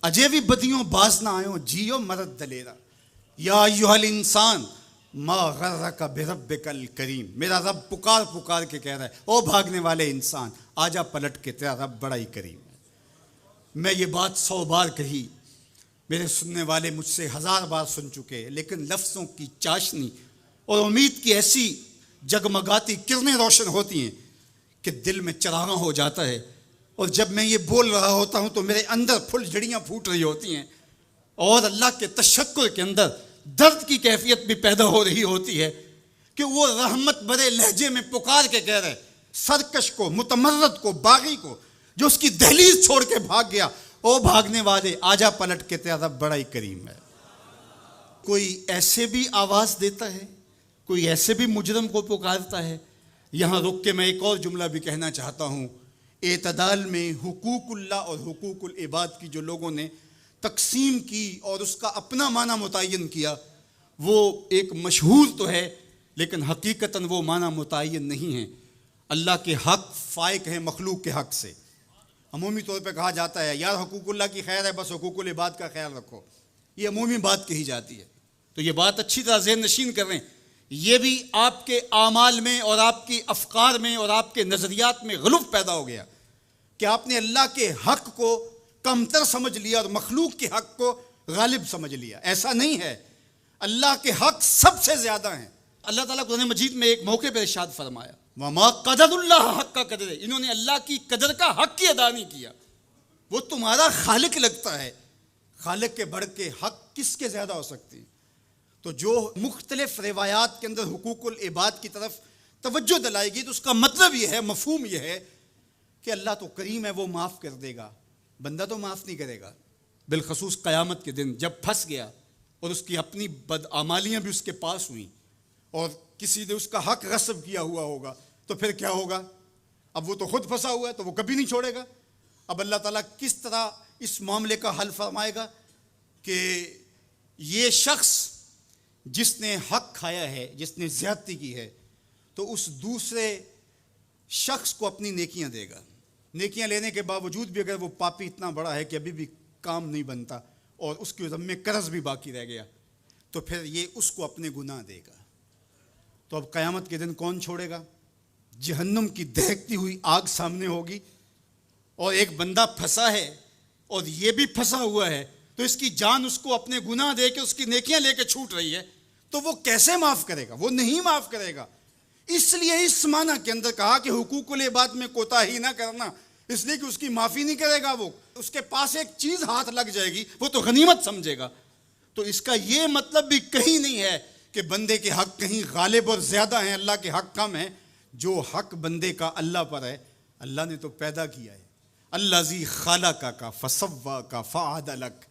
اجے بھی بدیوں باز نہ آئیوں جیو مرد دلیرا، یا ایھا الانسان ما غرک بربک الکریم۔ میرا رب پکار پکار کے کہہ رہا ہے او بھاگنے والے انسان، آجا پلٹ کے، تیرا رب بڑا ہی کریم ہے۔ میں یہ بات 100 بار کہی، میرے سننے والے مجھ سے 1000 بار سن چکے، لیکن لفظوں کی چاشنی اور امید کی ایسی جگمگاتی کرنیں روشن ہوتی ہیں کہ دل میں چراغاں ہو جاتا ہے، اور جب میں یہ بول رہا ہوتا ہوں تو میرے اندر پھل جھڑیاں پھوٹ رہی ہوتی ہیں، اور اللہ کے تشکر کے اندر درد کی کیفیت بھی پیدا ہو رہی ہوتی ہے کہ وہ رحمت بھرے لہجے میں پکار کے کہہ رہے سرکش کو، متمرد کو، باغی کو، جو اس کی دہلیز چھوڑ کے بھاگ گیا، او بھاگنے والے آجا پلٹ کے، تیرا رب بڑا ہی کریم ہے۔ کوئی ایسے بھی آواز دیتا ہے، کوئی ایسے بھی مجرم کو پکارتا ہے۔ یہاں رک کے میں ایک اور جملہ بھی کہنا چاہتا ہوں۔ اعتدال میں حقوق اللہ اور حقوق العباد کی جو لوگوں نے تقسیم کی اور اس کا اپنا معنی متعین کیا، وہ ایک مشہور تو ہے لیکن حقیقتاً وہ معنی متعین نہیں ہے۔ اللہ کے حق فائق ہیں مخلوق کے حق سے۔ عمومی طور پہ کہا جاتا ہے یار حقوق اللہ کی خیر ہے، بس حقوق العباد کا خیال رکھو۔ یہ عمومی بات کہی جاتی ہے. تو یہ بات اچھی طرح ذہن نشین کر رہے ہیں. یہ بھی آپ کے اعمال میں اور آپ کی افکار میں اور آپ کے نظریات میں غلو پیدا ہو گیا کہ آپ نے اللہ کے حق کو کمتر سمجھ لیا اور مخلوق کے حق کو غالب سمجھ لیا. ایسا نہیں ہے، اللہ کے حق سب سے زیادہ ہیں. اللہ تعالیٰ قرآن مجید میں ایک موقع پر ارشاد فرمایا وَمَا قَدَرُ اللَّهَ حَقَّ قَدْرِهِ، انہوں نے اللہ کی قدر کا حق ہی ادا نہیں کیا. وہ تمہارا خالق لگتا ہے، خالق کے بڑھ کے حق کس کے زیادہ ہو سکتی. تو جو مختلف روایات کے اندر حقوق العباد کی طرف توجہ دلائے گی تو اس کا مطلب یہ ہے، مفہوم یہ ہے کہ اللہ تو کریم ہے، وہ معاف کر دے گا، بندہ تو معاف نہیں کرے گا. بالخصوص قیامت کے دن جب پھنس گیا اور اس کی اپنی بدعمالیاں بھی اس کے پاس ہوئیں اور کسی نے اس کا حق غصب کیا ہوا ہوگا تو پھر کیا ہوگا؟ اب وہ تو خود پھنسا ہوا ہے تو وہ کبھی نہیں چھوڑے گا. اب اللہ تعالیٰ کس طرح اس معاملے کا حل فرمائے گا کہ یہ شخص جس نے حق کھایا ہے، جس نے زیادتی کی ہے، تو اس دوسرے شخص کو اپنی نیکیاں دے گا. نیکیاں لینے کے باوجود بھی اگر وہ پاپی اتنا بڑا ہے کہ ابھی بھی کام نہیں بنتا اور اس کے ذمے قرض بھی باقی رہ گیا تو پھر یہ اس کو اپنے گناہ دے گا. تو اب قیامت کے دن کون چھوڑے گا؟ جہنم کی دہکتی ہوئی آگ سامنے ہوگی اور ایک بندہ پھنسا ہے اور یہ بھی پھنسا ہوا ہے تو اس کی جان اس کو اپنے گناہ دے کے اس کی نیکیاں لے کے چھوٹ رہی ہے تو وہ کیسے معاف کرے گا؟ وہ نہیں معاف کرے گا. اس لیے اس معنی کے اندر کہا کہ حقوق العباد میں کوتاہی نہ کرنا، اس لیے کہ اس کی معافی نہیں کرے گا. وہ اس کے پاس ایک چیز ہاتھ لگ جائے گی وہ تو غنیمت سمجھے گا. تو اس کا یہ مطلب بھی کہیں نہیں ہے کہ بندے کے حق کہیں غالب اور زیادہ ہیں، اللہ کے حق کم ہیں. جو حق بندے کا اللہ پر ہے، اللہ نے تو پیدا کیا ہے. الذی خلقک فسواک فعدلک،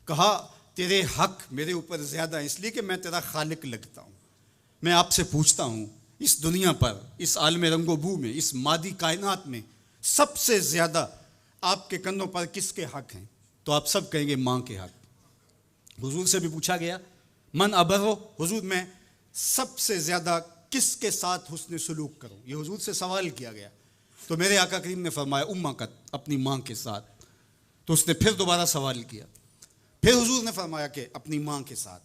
کہا تیرے حق میرے اوپر زیادہ ہے اس لیے کہ میں تیرا خالق لگتا ہوں. میں آپ سے پوچھتا ہوں اس دنیا پر، اس عالم رنگ و بو میں، اس مادی کائنات میں سب سے زیادہ آپ کے کندھوں پر کس کے حق ہیں؟ تو آپ سب کہیں گے ماں کے حق. حضور سے بھی پوچھا گیا من ابرو، حضور میں سب سے زیادہ کس کے ساتھ حسن سلوک کروں؟ یہ حضور سے سوال کیا گیا تو میرے آقا کریم نے فرمایا امک، اپنی ماں کے ساتھ. تو اس نے پھر دوبارہ سوال کیا، پھر حضور نے فرمایا کہ اپنی ماں کے ساتھ.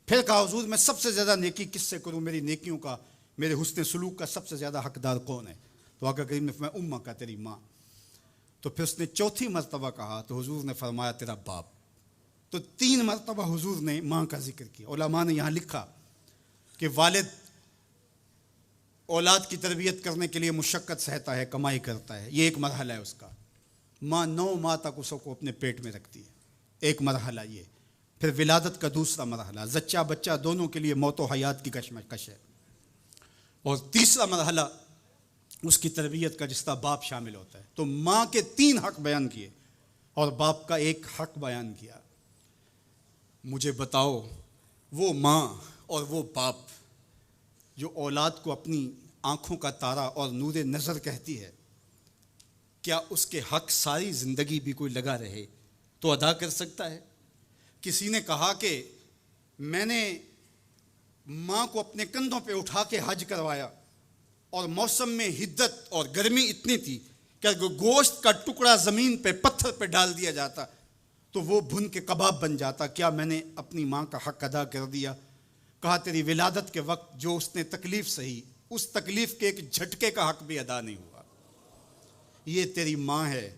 پھر کہا حضور میں سب سے زیادہ نیکی کس سے کروں؟ میری نیکیوں کا، میرے حسن سلوک کا سب سے زیادہ حقدار کون ہے؟ تو آقا کریم نے فرمایا امک، تیری ماں. تو پھر اس نے چوتھی مرتبہ کہا تو حضور نے فرمایا تیرا باپ. تو 3 مرتبہ حضور نے ماں کا ذکر کیا. علماء نے یہاں لکھا کہ والد اولاد کی تربیت کرنے کے لیے مشقت سہتا ہے، کمائی کرتا ہے، یہ ایک مرحلہ ہے اس کا. ماں 9 ماہ تک اس کو اپنے پیٹ میں رکھتی ہے، ایک مرحلہ یہ. پھر ولادت کا دوسرا مرحلہ، زچہ بچہ دونوں کے لیے موت و حیات کی کشمکش ہے. اور تیسرا مرحلہ اس کی تربیت کا جس کا باپ شامل ہوتا ہے. تو ماں کے 3 حق بیان کیے اور باپ کا ایک حق بیان کیا. مجھے بتاؤ وہ ماں اور وہ باپ جو اولاد کو اپنی آنکھوں کا تارا اور نور نظر کہتی ہے، کیا اس کے حق ساری زندگی بھی کوئی لگا رہے تو ادا کر سکتا ہے؟ کسی نے کہا کہ میں نے ماں کو اپنے کندھوں پہ اٹھا کے حج کروایا اور موسم میں حدت اور گرمی اتنی تھی کہ اگر گوشت کا ٹکڑا زمین پہ پتھر پہ ڈال دیا جاتا تو وہ بھن کے کباب بن جاتا. کیا میں نے اپنی ماں کا حق ادا کر دیا؟ کہا تیری ولادت کے وقت جو اس نے تکلیف سہی، اس تکلیف کے ایک جھٹکے کا حق بھی ادا نہیں ہوا. یہ تیری ماں ہے.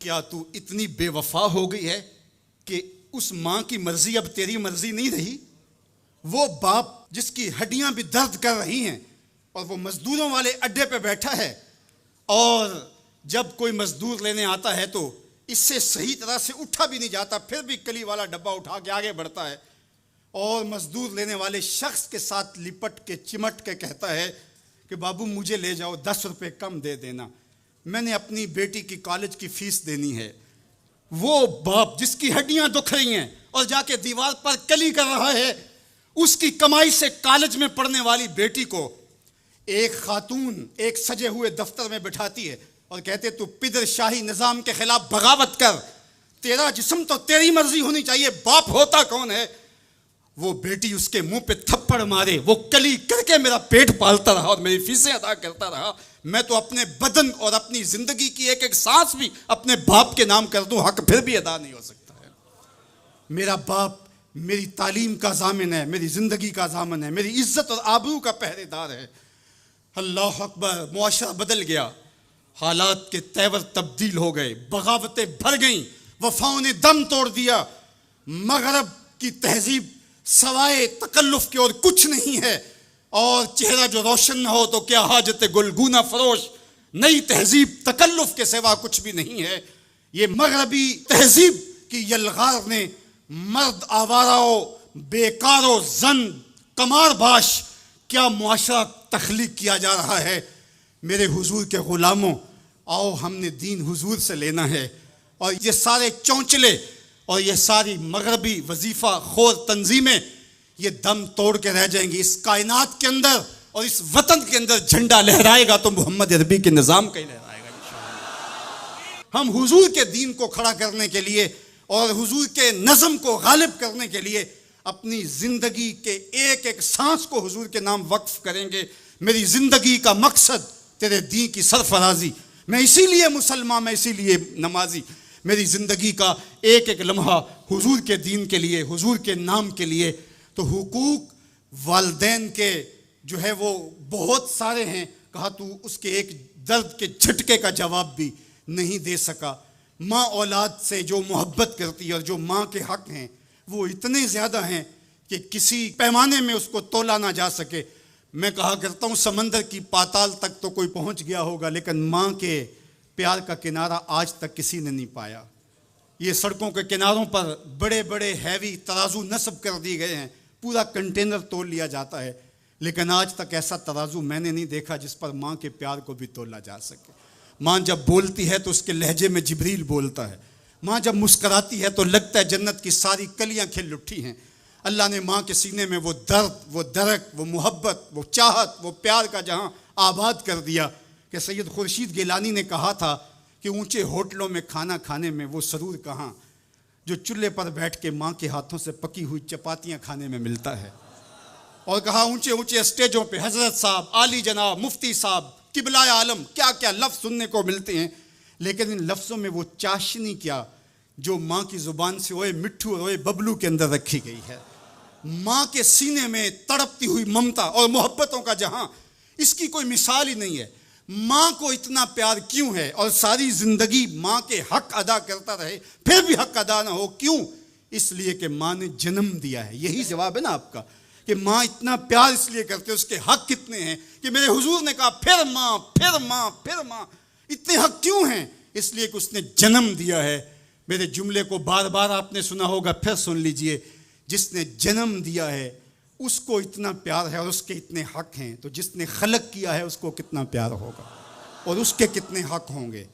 کیا تو اتنی بے وفا ہو گئی ہے کہ اس ماں کی مرضی اب تیری مرضی نہیں رہی؟ وہ باپ جس کی ہڈیاں بھی درد کر رہی ہیں اور وہ مزدوروں والے اڈے پہ بیٹھا ہے اور جب کوئی مزدور لینے آتا ہے تو اس سے صحیح طرح سے اٹھا بھی نہیں جاتا، پھر بھی کلی والا ڈبہ اٹھا کے آگے بڑھتا ہے اور مزدور لینے والے شخص کے ساتھ لپٹ کے چمٹ کے کہتا ہے کہ بابو مجھے لے جاؤ، 10 روپے کم دے دینا، میں نے اپنی بیٹی کی کالج کی فیس دینی ہے. وہ باپ جس کی ہڈیاں دکھ رہی ہیں اور جا کے دیوار پر کلی کر رہا ہے، اس کی کمائی سے کالج میں پڑھنے والی بیٹی کو ایک خاتون ایک سجے ہوئے دفتر میں بٹھاتی ہے اور کہتے تو پدر شاہی نظام کے خلاف بغاوت کر، تیرا جسم تو تیری مرضی ہونی چاہیے، باپ ہوتا کون ہے؟ وہ بیٹی اس کے منہ پہ تھپڑ مارے، وہ کلی کر کے میرا پیٹ پالتا رہا اور میری فیسیں ادا کرتا رہا، میں تو اپنے بدن اور اپنی زندگی کی ایک ایک سانس بھی اپنے باپ کے نام کر دوں، حق پھر بھی ادا نہیں ہو سکتا ہے. میرا باپ میری تعلیم کا ضامن ہے، میری زندگی کا ضامن ہے، میری عزت اور آبرو کا پہرے دار ہے۔ اللہ اکبر، معاشرہ بدل گیا، حالات کے تیور تبدیل ہو گئے، بغاوتیں بھر گئیں، وفاؤں نے دم توڑ دیا۔ مغرب کی تہذیب سوائے تکلف کے اور کچھ نہیں ہے، اور چہرہ جو روشن نہ ہو تو کیا حاجت گلگونہ فروش، نئی تہذیب تکلف کے سوا کچھ بھی نہیں ہے۔ یہ مغربی تہذیب کی یلغار نے مرد آوارہ، بیکار و زن کمار باش کیا معاشرہ تخلیق کیا جا رہا ہے۔ میرے حضور کے غلاموں، آؤ ہم نے دین حضور سے لینا ہے، اور یہ سارے چونچلے اور یہ ساری مغربی وظیفہ خور تنظیمیں یہ دم توڑ کے رہ جائیں گی۔ اس کائنات کے اندر اور اس وطن کے اندر جھنڈا لہرائے گا تو محمد عربی کے نظام کا ہی لہرائے گا انشاءاللہ۔ ہم حضور کے دین کو کھڑا کرنے کے لیے اور حضور کے نظم کو غالب کرنے کے لیے اپنی زندگی کے ایک ایک سانس کو حضور کے نام وقف کریں گے۔ میری زندگی کا مقصد تیرے دین کی سرفرازی، میں اسی لیے مسلمان، میں اسی لیے نمازی، میری زندگی کا ایک ایک لمحہ حضور کے دین کے لیے، حضور کے نام کے لیے۔ تو حقوق والدین کے جو ہے وہ بہت سارے ہیں، کہا تو اس کے ایک درد کے جھٹکے کا جواب بھی نہیں دے سکا۔ ماں اولاد سے جو محبت کرتی ہے اور جو ماں کے حق ہیں وہ اتنے زیادہ ہیں کہ کسی پیمانے میں اس کو تولا نہ جا سکے۔ میں کہا کرتا ہوں سمندر کی پاتال تک تو کوئی پہنچ گیا ہوگا، لیکن ماں کے پیار کا کنارہ آج تک کسی نے نہیں پایا۔ یہ سڑکوں کے کناروں پر بڑے بڑے ہیوی ترازو نصب کر دی گئے ہیں، پورا کنٹینر تول لیا جاتا ہے، لیکن آج تک ایسا ترازو میں نے نہیں دیکھا جس پر ماں کے پیار کو بھی تولا جا سکے۔ ماں جب بولتی ہے تو اس کے لہجے میں جبریل بولتا ہے، ماں جب مسکراتی ہے تو لگتا ہے جنت کی ساری کلیاں کھل اٹھی ہیں۔ اللہ نے ماں کے سینے میں وہ درد، وہ درک، وہ محبت، وہ چاہت، وہ پیار کا جہاں آباد کر دیا کہ سید خورشید گیلانی نے کہا تھا کہ اونچے ہوٹلوں میں کھانا کھانے میں وہ سرور کہاں جو چولہے پر بیٹھ کے ماں کے ہاتھوں سے پکی ہوئی چپاتیاں کھانے میں ملتا ہے۔ اور کہا اونچے اونچے اسٹیجوں پہ حضرت صاحب، عالی جناب، مفتی صاحب، قبلہ عالم، کیا کیا لفظ سننے کو ملتے ہیں، لیکن ان لفظوں میں وہ چاشنی کیا جو ماں کی زبان سے اوئے مٹھو اور اوئے ببلو کے اندر رکھی گئی ہے۔ ماں کے سینے میں تڑپتی ہوئی ممتا اور محبتوں کا جہاں، اس کی کوئی مثال ہی نہیں ہے۔ ماں کو اتنا پیار کیوں ہے اور ساری زندگی ماں کے حق ادا کرتا رہے پھر بھی حق ادا نہ ہو، کیوں؟ اس لیے کہ ماں نے جنم دیا ہے۔ یہی جواب ہے نا آپ کا کہ ماں اتنا پیار اس لیے کرتے، اس کے حق کتنے ہیں کہ میرے حضور نے کہا پھر ماں، پھر ماں، پھر ماں۔ اتنے حق کیوں ہیں؟ اس لیے کہ اس نے جنم دیا ہے۔ میرے جملے کو بار بار آپ نے سنا ہوگا، پھر سن لیجئے، جس نے جنم دیا ہے اس کو اتنا پیار ہے اور اس کے اتنے حق ہیں، تو جس نے خلق کیا ہے اس کو کتنا پیار ہوگا اور اس کے کتنے حق ہوں گے۔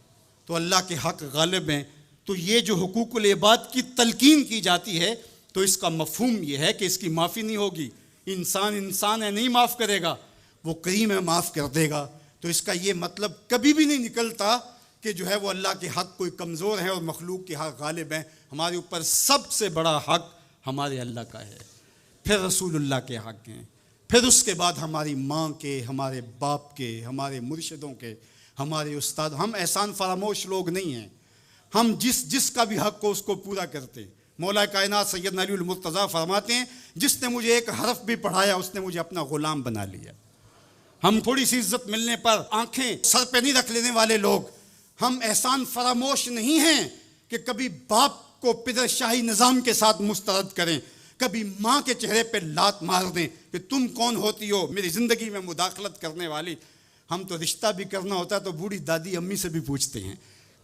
تو اللہ کے حق غالب ہیں۔ تو یہ جو حقوق العباد کی تلقین کی جاتی ہے تو اس کا مفہوم یہ ہے کہ اس کی معافی نہیں ہوگی۔ انسان ہے، نہیں معاف کرے گا، وہ کریم ہے، معاف کر دے گا۔ تو اس کا یہ مطلب کبھی بھی نہیں نکلتا کہ جو ہے وہ اللہ کے حق کوئی کمزور ہے اور مخلوق کے حق غالب ہیں۔ ہمارے اوپر سب سے بڑا حق ہمارے اللہ کا ہے، پھر رسول اللہ کے حق ہیں، پھر اس کے بعد ہماری ماں کے، ہمارے باپ کے، ہمارے مرشدوں کے، ہمارے استاد۔ ہم احسان فراموش لوگ نہیں ہیں، ہم جس کا بھی حق ہو اس کو پورا کرتے ہیں۔ مولا کائنات سیدنا علی المرتضیٰ فرماتے ہیں جس نے مجھے ایک حرف بھی پڑھایا اس نے مجھے اپنا غلام بنا لیا۔ ہم تھوڑی سی عزت ملنے پر آنکھیں سر پہ نہیں رکھ لینے والے لوگ، ہم احسان فراموش نہیں ہیں کہ کبھی باپ کو پدر شاہی نظام کے ساتھ مسترد کریں، کبھی ماں کے چہرے پہ لات مار دیں کہ تم کون ہوتی ہو میری زندگی میں مداخلت کرنے والی۔ ہم تو رشتہ بھی کرنا ہوتا ہے تو بوڑھی دادی امی سے بھی پوچھتے ہیں،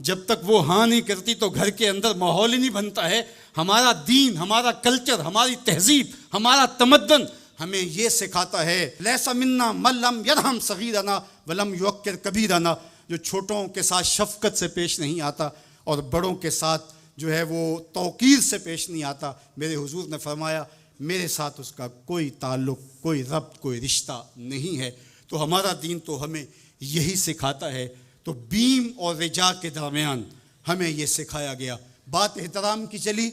جب تک وہ ہاں نہیں کرتی تو گھر کے اندر ماحول ہی نہیں بنتا ہے۔ ہمارا دین، ہمارا کلچر، ہماری تہذیب، ہمارا تمدن ہمیں یہ سکھاتا ہے لیس منا من لم یرحم صغیرنا ولم یوقر کبیرنا، جو چھوٹوں کے ساتھ شفقت سے پیش نہیں آتا اور بڑوں کے ساتھ جو ہے وہ توقیر سے پیش نہیں آتا۔ میرے حضور نے فرمایا میرے ساتھ اس کا کوئی تعلق، کوئی ربط، کوئی رشتہ نہیں ہے۔ تو ہمارا دین تو ہمیں یہی سکھاتا ہے۔ تو بیم اور رجا کے درمیان ہمیں یہ سکھایا گیا۔ بات احترام کی چلی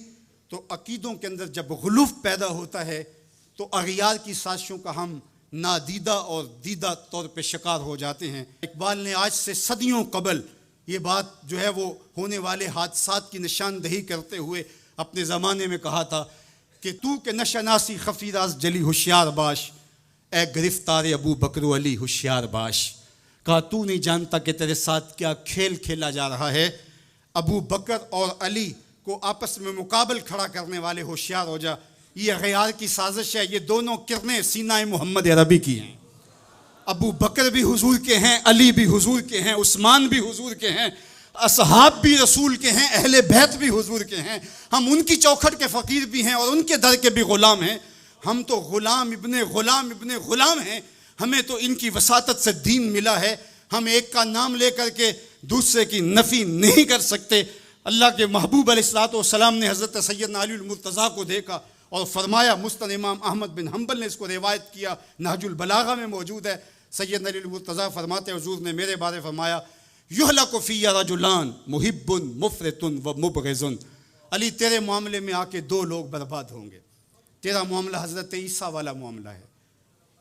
تو عقیدوں کے اندر جب غلوف پیدا ہوتا ہے تو اغیار کی سازشوں کا ہم نادیدہ اور دیدہ طور پہ شکار ہو جاتے ہیں۔ اقبال نے آج سے صدیوں قبل یہ بات جو ہے وہ ہونے والے حادثات کی نشاندہی کرتے ہوئے اپنے زمانے میں کہا تھا کہ تو کہ نشناسی خفی راز جلی ہوشیار باش، اے گرفتار ابو بکر و علی ہوشیار باش. کہا تو نہیں جانتا کہ تیرے ساتھ کیا کھیل کھیلا جا رہا ہے. ابو بکر اور علی کو آپس میں مقابل کھڑا کرنے والے ہوشیار ہو جا. یہ غیار کی سازش ہے. یہ دونوں کرنیں سینہ محمد عربی کی ہیں. ابو بکر بھی حضور کے ہیں، علی بھی حضور کے ہیں، عثمان بھی حضور کے ہیں، اصحاب بھی رسول کے ہیں، اہل بیت بھی حضور کے ہیں. ہم ان کی چوکھٹ کے فقیر بھی ہیں اور ان کے در کے بھی غلام ہیں. ہم تو غلام ابن غلام ابن غلام ہیں. ہمیں تو ان کی وساطت سے دین ملا ہے. ہم ایک کا نام لے کر کے دوسرے کی نفی نہیں کر سکتے. اللہ کے محبوب علیہ الصلوۃ والسلام نے حضرت سیدنا علی المرتضیٰ کو دیکھا اور فرمایا، مسند امام احمد بن حنبل نے اس کو روایت کیا، نہج البلاغہ میں موجود ہے. سیدنا علی المرتضیٰ فرماتے ہیں حضور نے میرے بارے فرمایا، یہلک فی رجلان محب مفرط و مبغض. علی تیرے معاملے میں آ کے دو لوگ برباد ہوں گے. تیرا معاملہ حضرت عیسیٰ والا معاملہ ہے.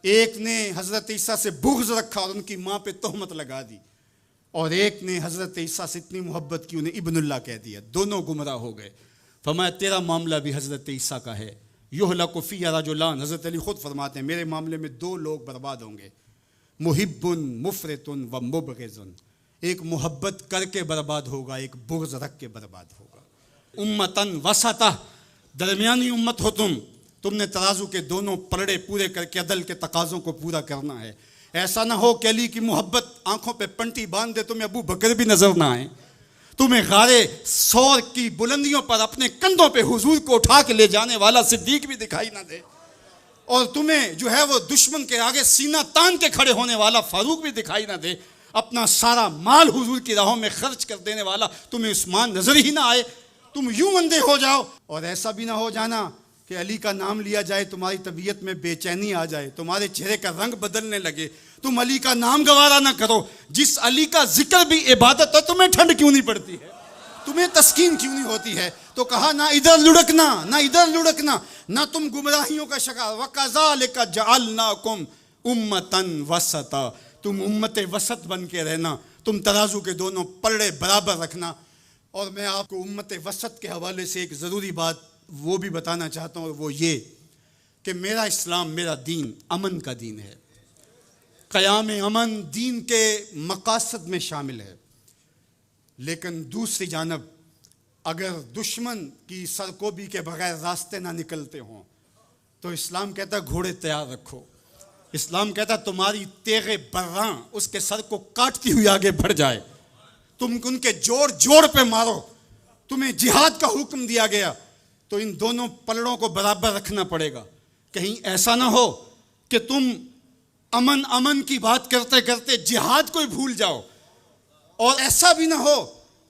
ایک نے حضرت عیسیٰ سے بغض رکھا اور ان کی ماں پہ تہمت لگا دی، اور ایک نے حضرت عیسیٰ سے اتنی محبت کی انہیں ابن اللہ کہہ دیا. دونوں گمراہ ہو گئے. فرمایا تیرا معاملہ بھی حضرت عیسیٰ کا ہے. یہلک فی رجلان، حضرت علی خود فرماتے ہیں میرے معاملے میں دو لوگ برباد ہوں گے، محب مفرط و مبغض. ایک محبت کر کے برباد ہوگا، ایک بغض رکھ کے برباد ہوگا. امتن وسطہ، درمیانی امت ہو تم نے ترازو کے دونوں پلڑے پورے کر کے عدل کے تقاضوں کو پورا کرنا ہے. ایسا نہ ہو کہ علی کی محبت آنکھوں پہ پنٹی باندھ دے، تمہیں ابو بکر بھی نظر نہ آئے، تمہیں غارے سور کی بلندیوں پر اپنے کندھوں پہ حضور کو اٹھا کے لے جانے والا صدیق بھی دکھائی نہ دے، اور تمہیں جو ہے وہ دشمن کے آگے سینہ تان کے کھڑے ہونے والا فاروق بھی دکھائی نہ دے، اپنا سارا مال حضور کی راہوں میں خرچ کر دینے والا تمہیں عثمان نظر ہی نہ آئے، تم یوں اندھے ہو جاؤ. اور ایسا بھی نہ ہو جانا کہ علی کا نام لیا جائے تمہاری طبیعت میں بے چینی آ جائے، تمہارے چہرے کا رنگ بدلنے لگے، تم علی کا نام گوارا نہ کرو. جس علی کا ذکر بھی عبادت ہے، تمہیں ٹھنڈ کیوں نہیں پڑتی ہے، تمہیں تسکین کیوں نہیں ہوتی ہے؟ تو کہا نہ ادھر لڑکنا نہ ادھر لڑکنا، نہ تم گمراہیوں کا شکار. وَكَذَلِكَ جَعَلْنَاكُمْ أُمَّةً وَسَطًا، تم امت وسط بن کے رہنا، تم ترازو کے دونوں پلڑے برابر رکھنا. اور میں آپ کو امت وسط کے حوالے سے ایک ضروری بات وہ بھی بتانا چاہتا ہوں، وہ یہ کہ میرا اسلام، میرا دین امن کا دین ہے. قیام امن دین کے مقاصد میں شامل ہے. لیکن دوسری جانب اگر دشمن کی سرکوبی کے بغیر راستے نہ نکلتے ہوں تو اسلام کہتا ہے گھوڑے تیار رکھو. اسلام کہتا ہے تمہاری تیغ براں اس کے سر کو کاٹتی ہوئی آگے بڑھ جائے، تم ان کے جوڑ جوڑ پہ مارو. تمہیں جہاد کا حکم دیا گیا تو ان دونوں پلڑوں کو برابر رکھنا پڑے گا. کہیں ایسا نہ ہو کہ تم امن کی بات کرتے کرتے جہاد کو ہی بھول جاؤ، اور ایسا بھی نہ ہو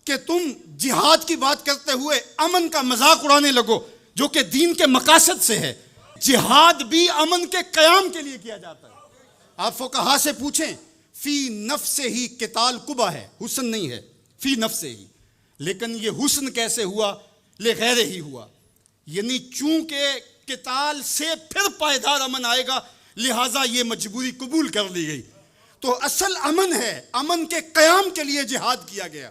کہ تم جہاد کی بات کرتے ہوئے امن کا مذاق اڑانے لگو جو کہ دین کے مقاصد سے ہے. جہاد بھی امن کے قیام کے لیے کیا جاتا ہے. آپ فقہا سے پوچھیں، فی نفس ہی قتال قبح ہے، حسن نہیں ہے، فی نفس ہی. لیکن یہ حسن کیسے ہوا؟ لغیر ہی ہوا، یعنی چونکہ قتال سے پھر پائیدار امن آئے گا، لہٰذا یہ مجبوری قبول کر لی گئی. تو اصل امن ہے، امن کے قیام کے لیے جہاد کیا گیا،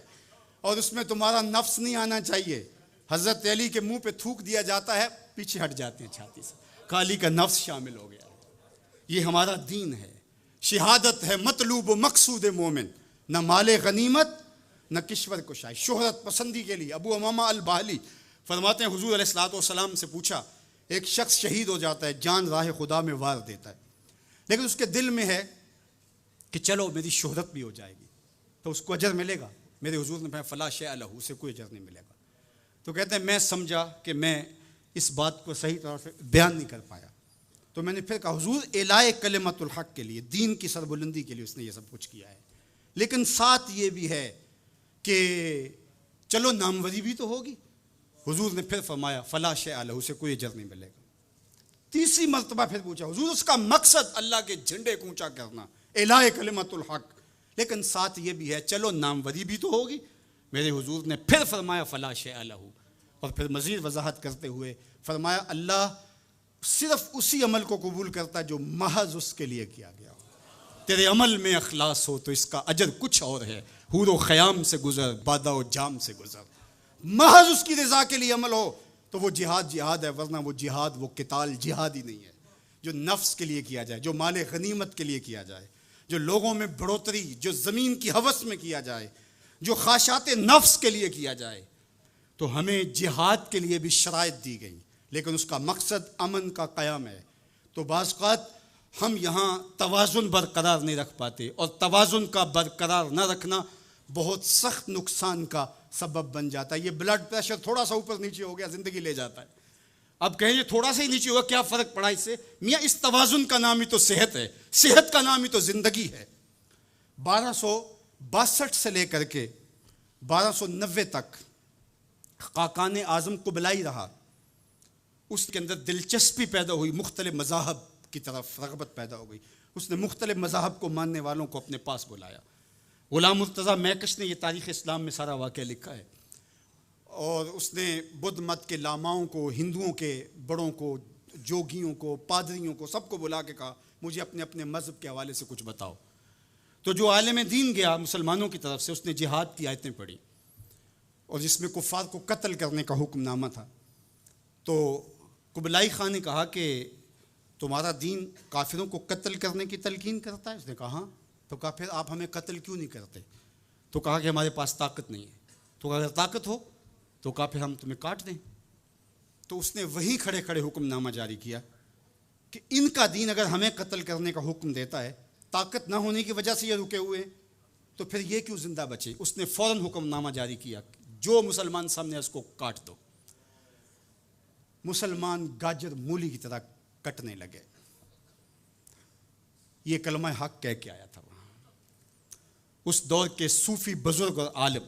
اور اس میں تمہارا نفس نہیں آنا چاہیے. حضرت علی کے منہ پہ تھوک دیا جاتا ہے، پیچھے ہٹ جاتے ہیں چھاتی سے، علی کا نفس شامل ہو گیا. یہ ہمارا دین ہے. شہادت ہے مطلوب و مقصود مومن، نہ مال غنیمت نہ کشور کشائی، شہرت پسندی کے لیے. ابو امامہ الباہلی فرماتے ہیں حضور علیہ الصلوۃ والسلام سے پوچھا، ایک شخص شہید ہو جاتا ہے، جان راہ خدا میں وار دیتا ہے، لیکن اس کے دل میں ہے کہ چلو میری شہرت بھی ہو جائے گی تو اس کو اجر ملے گا. میرے حضور نے فرمایا فلا شیء لہ، اسے کوئی اجر نہیں ملے گا. تو کہتے ہیں میں سمجھا کہ میں اس بات کو صحیح طرح سے بیان نہیں کر پایا، تو میں نے پھر کہا حضور اعلاء کلمت الحق کے لیے، دین کی سربلندی کے لیے اس نے یہ سب کچھ کیا ہے، لیکن ساتھ یہ بھی ہے کہ چلو ناموری بھی تو ہوگی. حضور نے پھر فرمایا فلا شیء لہ، اسے کوئی اجر نہیں ملے گا. تیسری مرتبہ پھر پوچھا حضور اس کا مقصد اللہ کے جھنڈے کو اونچا کرنا، اعلاء کلمت الحق، لیکن ساتھ یہ بھی ہے چلو ناموری بھی تو ہوگی. میرے حضور نے پھر فرمایا فلا شیء لہ، اور پھر مزید وضاحت کرتے ہوئے فرمایا اللہ صرف اسی عمل کو قبول کرتا ہے جو محض اس کے لیے کیا گیا ہو. تیرے عمل میں اخلاص ہو تو اس کا اجر کچھ اور ہے. حور و خیام سے گزر، بادہ و جام سے گزر، محض اس کی رضا کے لیے عمل ہو تو وہ جہاد جہاد ہے، ورنہ وہ جہاد، وہ قتال جہاد ہی نہیں ہے جو نفس کے لیے کیا جائے، جو مال غنیمت کے لیے کیا جائے، جو لوگوں میں بڑھوتری، جو زمین کی ہوس میں کیا جائے، جو خواہشات نفس کے لیے کیا جائے۔ تو ہمیں جہاد کے لیے بھی شرائط دی گئی، لیکن اس کا مقصد امن کا قیام ہے۔ تو بعض اوقات ہم یہاں توازن برقرار نہیں رکھ پاتے، اور توازن کا برقرار نہ رکھنا بہت سخت نقصان کا سبب بن جاتا ہے۔ یہ بلڈ پریشر تھوڑا سا اوپر نیچے ہو گیا زندگی لے جاتا ہے۔ اب کہیں یہ تھوڑا سا ہی نیچے ہوا، کیا فرق پڑا اس سے؟ میاں اس توازن کا نام ہی تو صحت ہے، صحت کا نام ہی تو زندگی ہے۔ 1262 سے لے کر کے 1290 تک خاقان اعظم قبلائی رہا۔ اس کے اندر دلچسپی پیدا ہوئی، مختلف مذاہب کی طرف رغبت پیدا ہو گئی۔ اس نے مختلف مذاہب کو ماننے والوں کو اپنے پاس بلایا۔ غلام مرتضیٰ میکش نے یہ تاریخ اسلام میں سارا واقعہ لکھا ہے، اور اس نے بدھ مت کے لاماؤں کو، ہندوؤں کے بڑوں کو، جوگیوں کو، پادریوں کو، سب کو بلا کے کہا مجھے اپنے اپنے مذہب کے حوالے سے کچھ بتاؤ۔ تو جو عالم دین گیا مسلمانوں کی طرف سے، اس نے جہاد کی آیتیں پڑھی، اور جس میں کفار کو قتل کرنے کا حکم نامہ تھا۔ تو قبلائی خان نے کہا کہ تمہارا دین کافروں کو قتل کرنے کی تلقین کرتا ہے؟ اس نے کہا ہاں۔ تو کہا پھر آپ ہمیں قتل کیوں نہیں کرتے؟ تو کہا کہ ہمارے پاس طاقت نہیں ہے۔ تو اگر طاقت ہو تو کہا پھر ہم تمہیں کاٹ دیں۔ تو اس نے وہیں کھڑے کھڑے حکم نامہ جاری کیا کہ ان کا دین اگر ہمیں قتل کرنے کا حکم دیتا ہے، طاقت نہ ہونے کی وجہ سے یہ رکے ہوئے، تو پھر یہ کیوں زندہ بچے؟ اس نے فوراً حکم نامہ جاری کیا، جو مسلمان سامنے اس کو کاٹ دو۔ مسلمان گاجر مولی کی طرح کٹنے لگے۔ یہ کلمہ حق کہہ کے آیا تھا وہاں۔ اس دور کے صوفی بزرگ اور عالم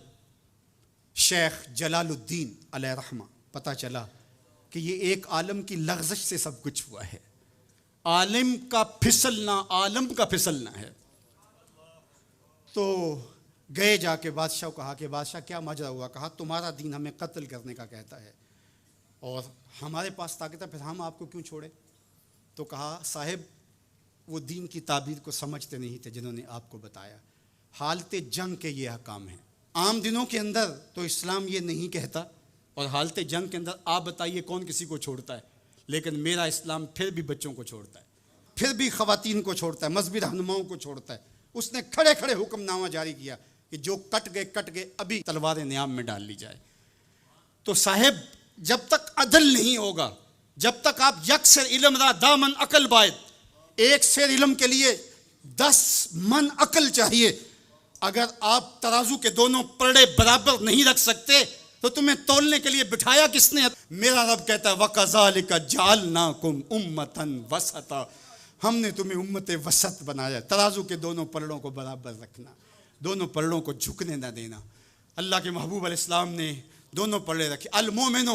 شیخ جلال الدین علیہ رحمہ، پتہ چلا کہ یہ ایک عالم کی لغزش سے سب کچھ ہوا ہے۔ عالم کا پھسلنا عالم کا پھسلنا ہے۔ تو گئے جا کے بادشاہ کو کہا کہ بادشاہ کیا ماجرا ہوا؟ کہا تمہارا دین ہمیں قتل کرنے کا کہتا ہے اور ہمارے پاس طاقت ہے، پھر ہم آپ کو کیوں چھوڑے؟ تو کہا صاحب وہ دین کی تعبیر کو سمجھتے نہیں تھے جنہوں نے آپ کو بتایا۔ حالت جنگ کے یہ احکام ہیں۔ عام دنوں کے اندر تو اسلام یہ نہیں کہتا، اور حالت جنگ کے اندر آپ بتائیے کون کسی کو چھوڑتا ہے؟ لیکن میرا اسلام پھر بھی بچوں کو چھوڑتا ہے، پھر بھی خواتین کو چھوڑتا ہے، مذہبی رہنماؤں کو چھوڑتا ہے۔ اس نے کھڑے کھڑے حکم نامہ جاری کیا کہ جو کٹ گئے ابھی تلواریں نیام میں ڈال لی جائے۔ تو صاحب جب تک عدل نہیں ہوگا، جب تک آپ یکسر علم را دامن عقل باید، ایک سیر علم کے لیے 10 من عقل چاہیے، اگر آپ ترازو کے دونوں پلڑے برابر نہیں رکھ سکتے تو تمہیں تولنے کے لیے بٹھایا کس نے؟ میرا رب کہتا ہے وَكَذَلِكَ جَعَلْنَاكُمْ أُمَّةً وَسَطًا، ہم نے تمہیں امت وسط بنایا۔ ترازو کے دونوں پلڑوں کو برابر رکھنا، دونوں پلڑوں کو جھکنے نہ دینا۔ اللہ کے محبوب علیہ السلام نے دونوں پلڑے رکھے۔ المومن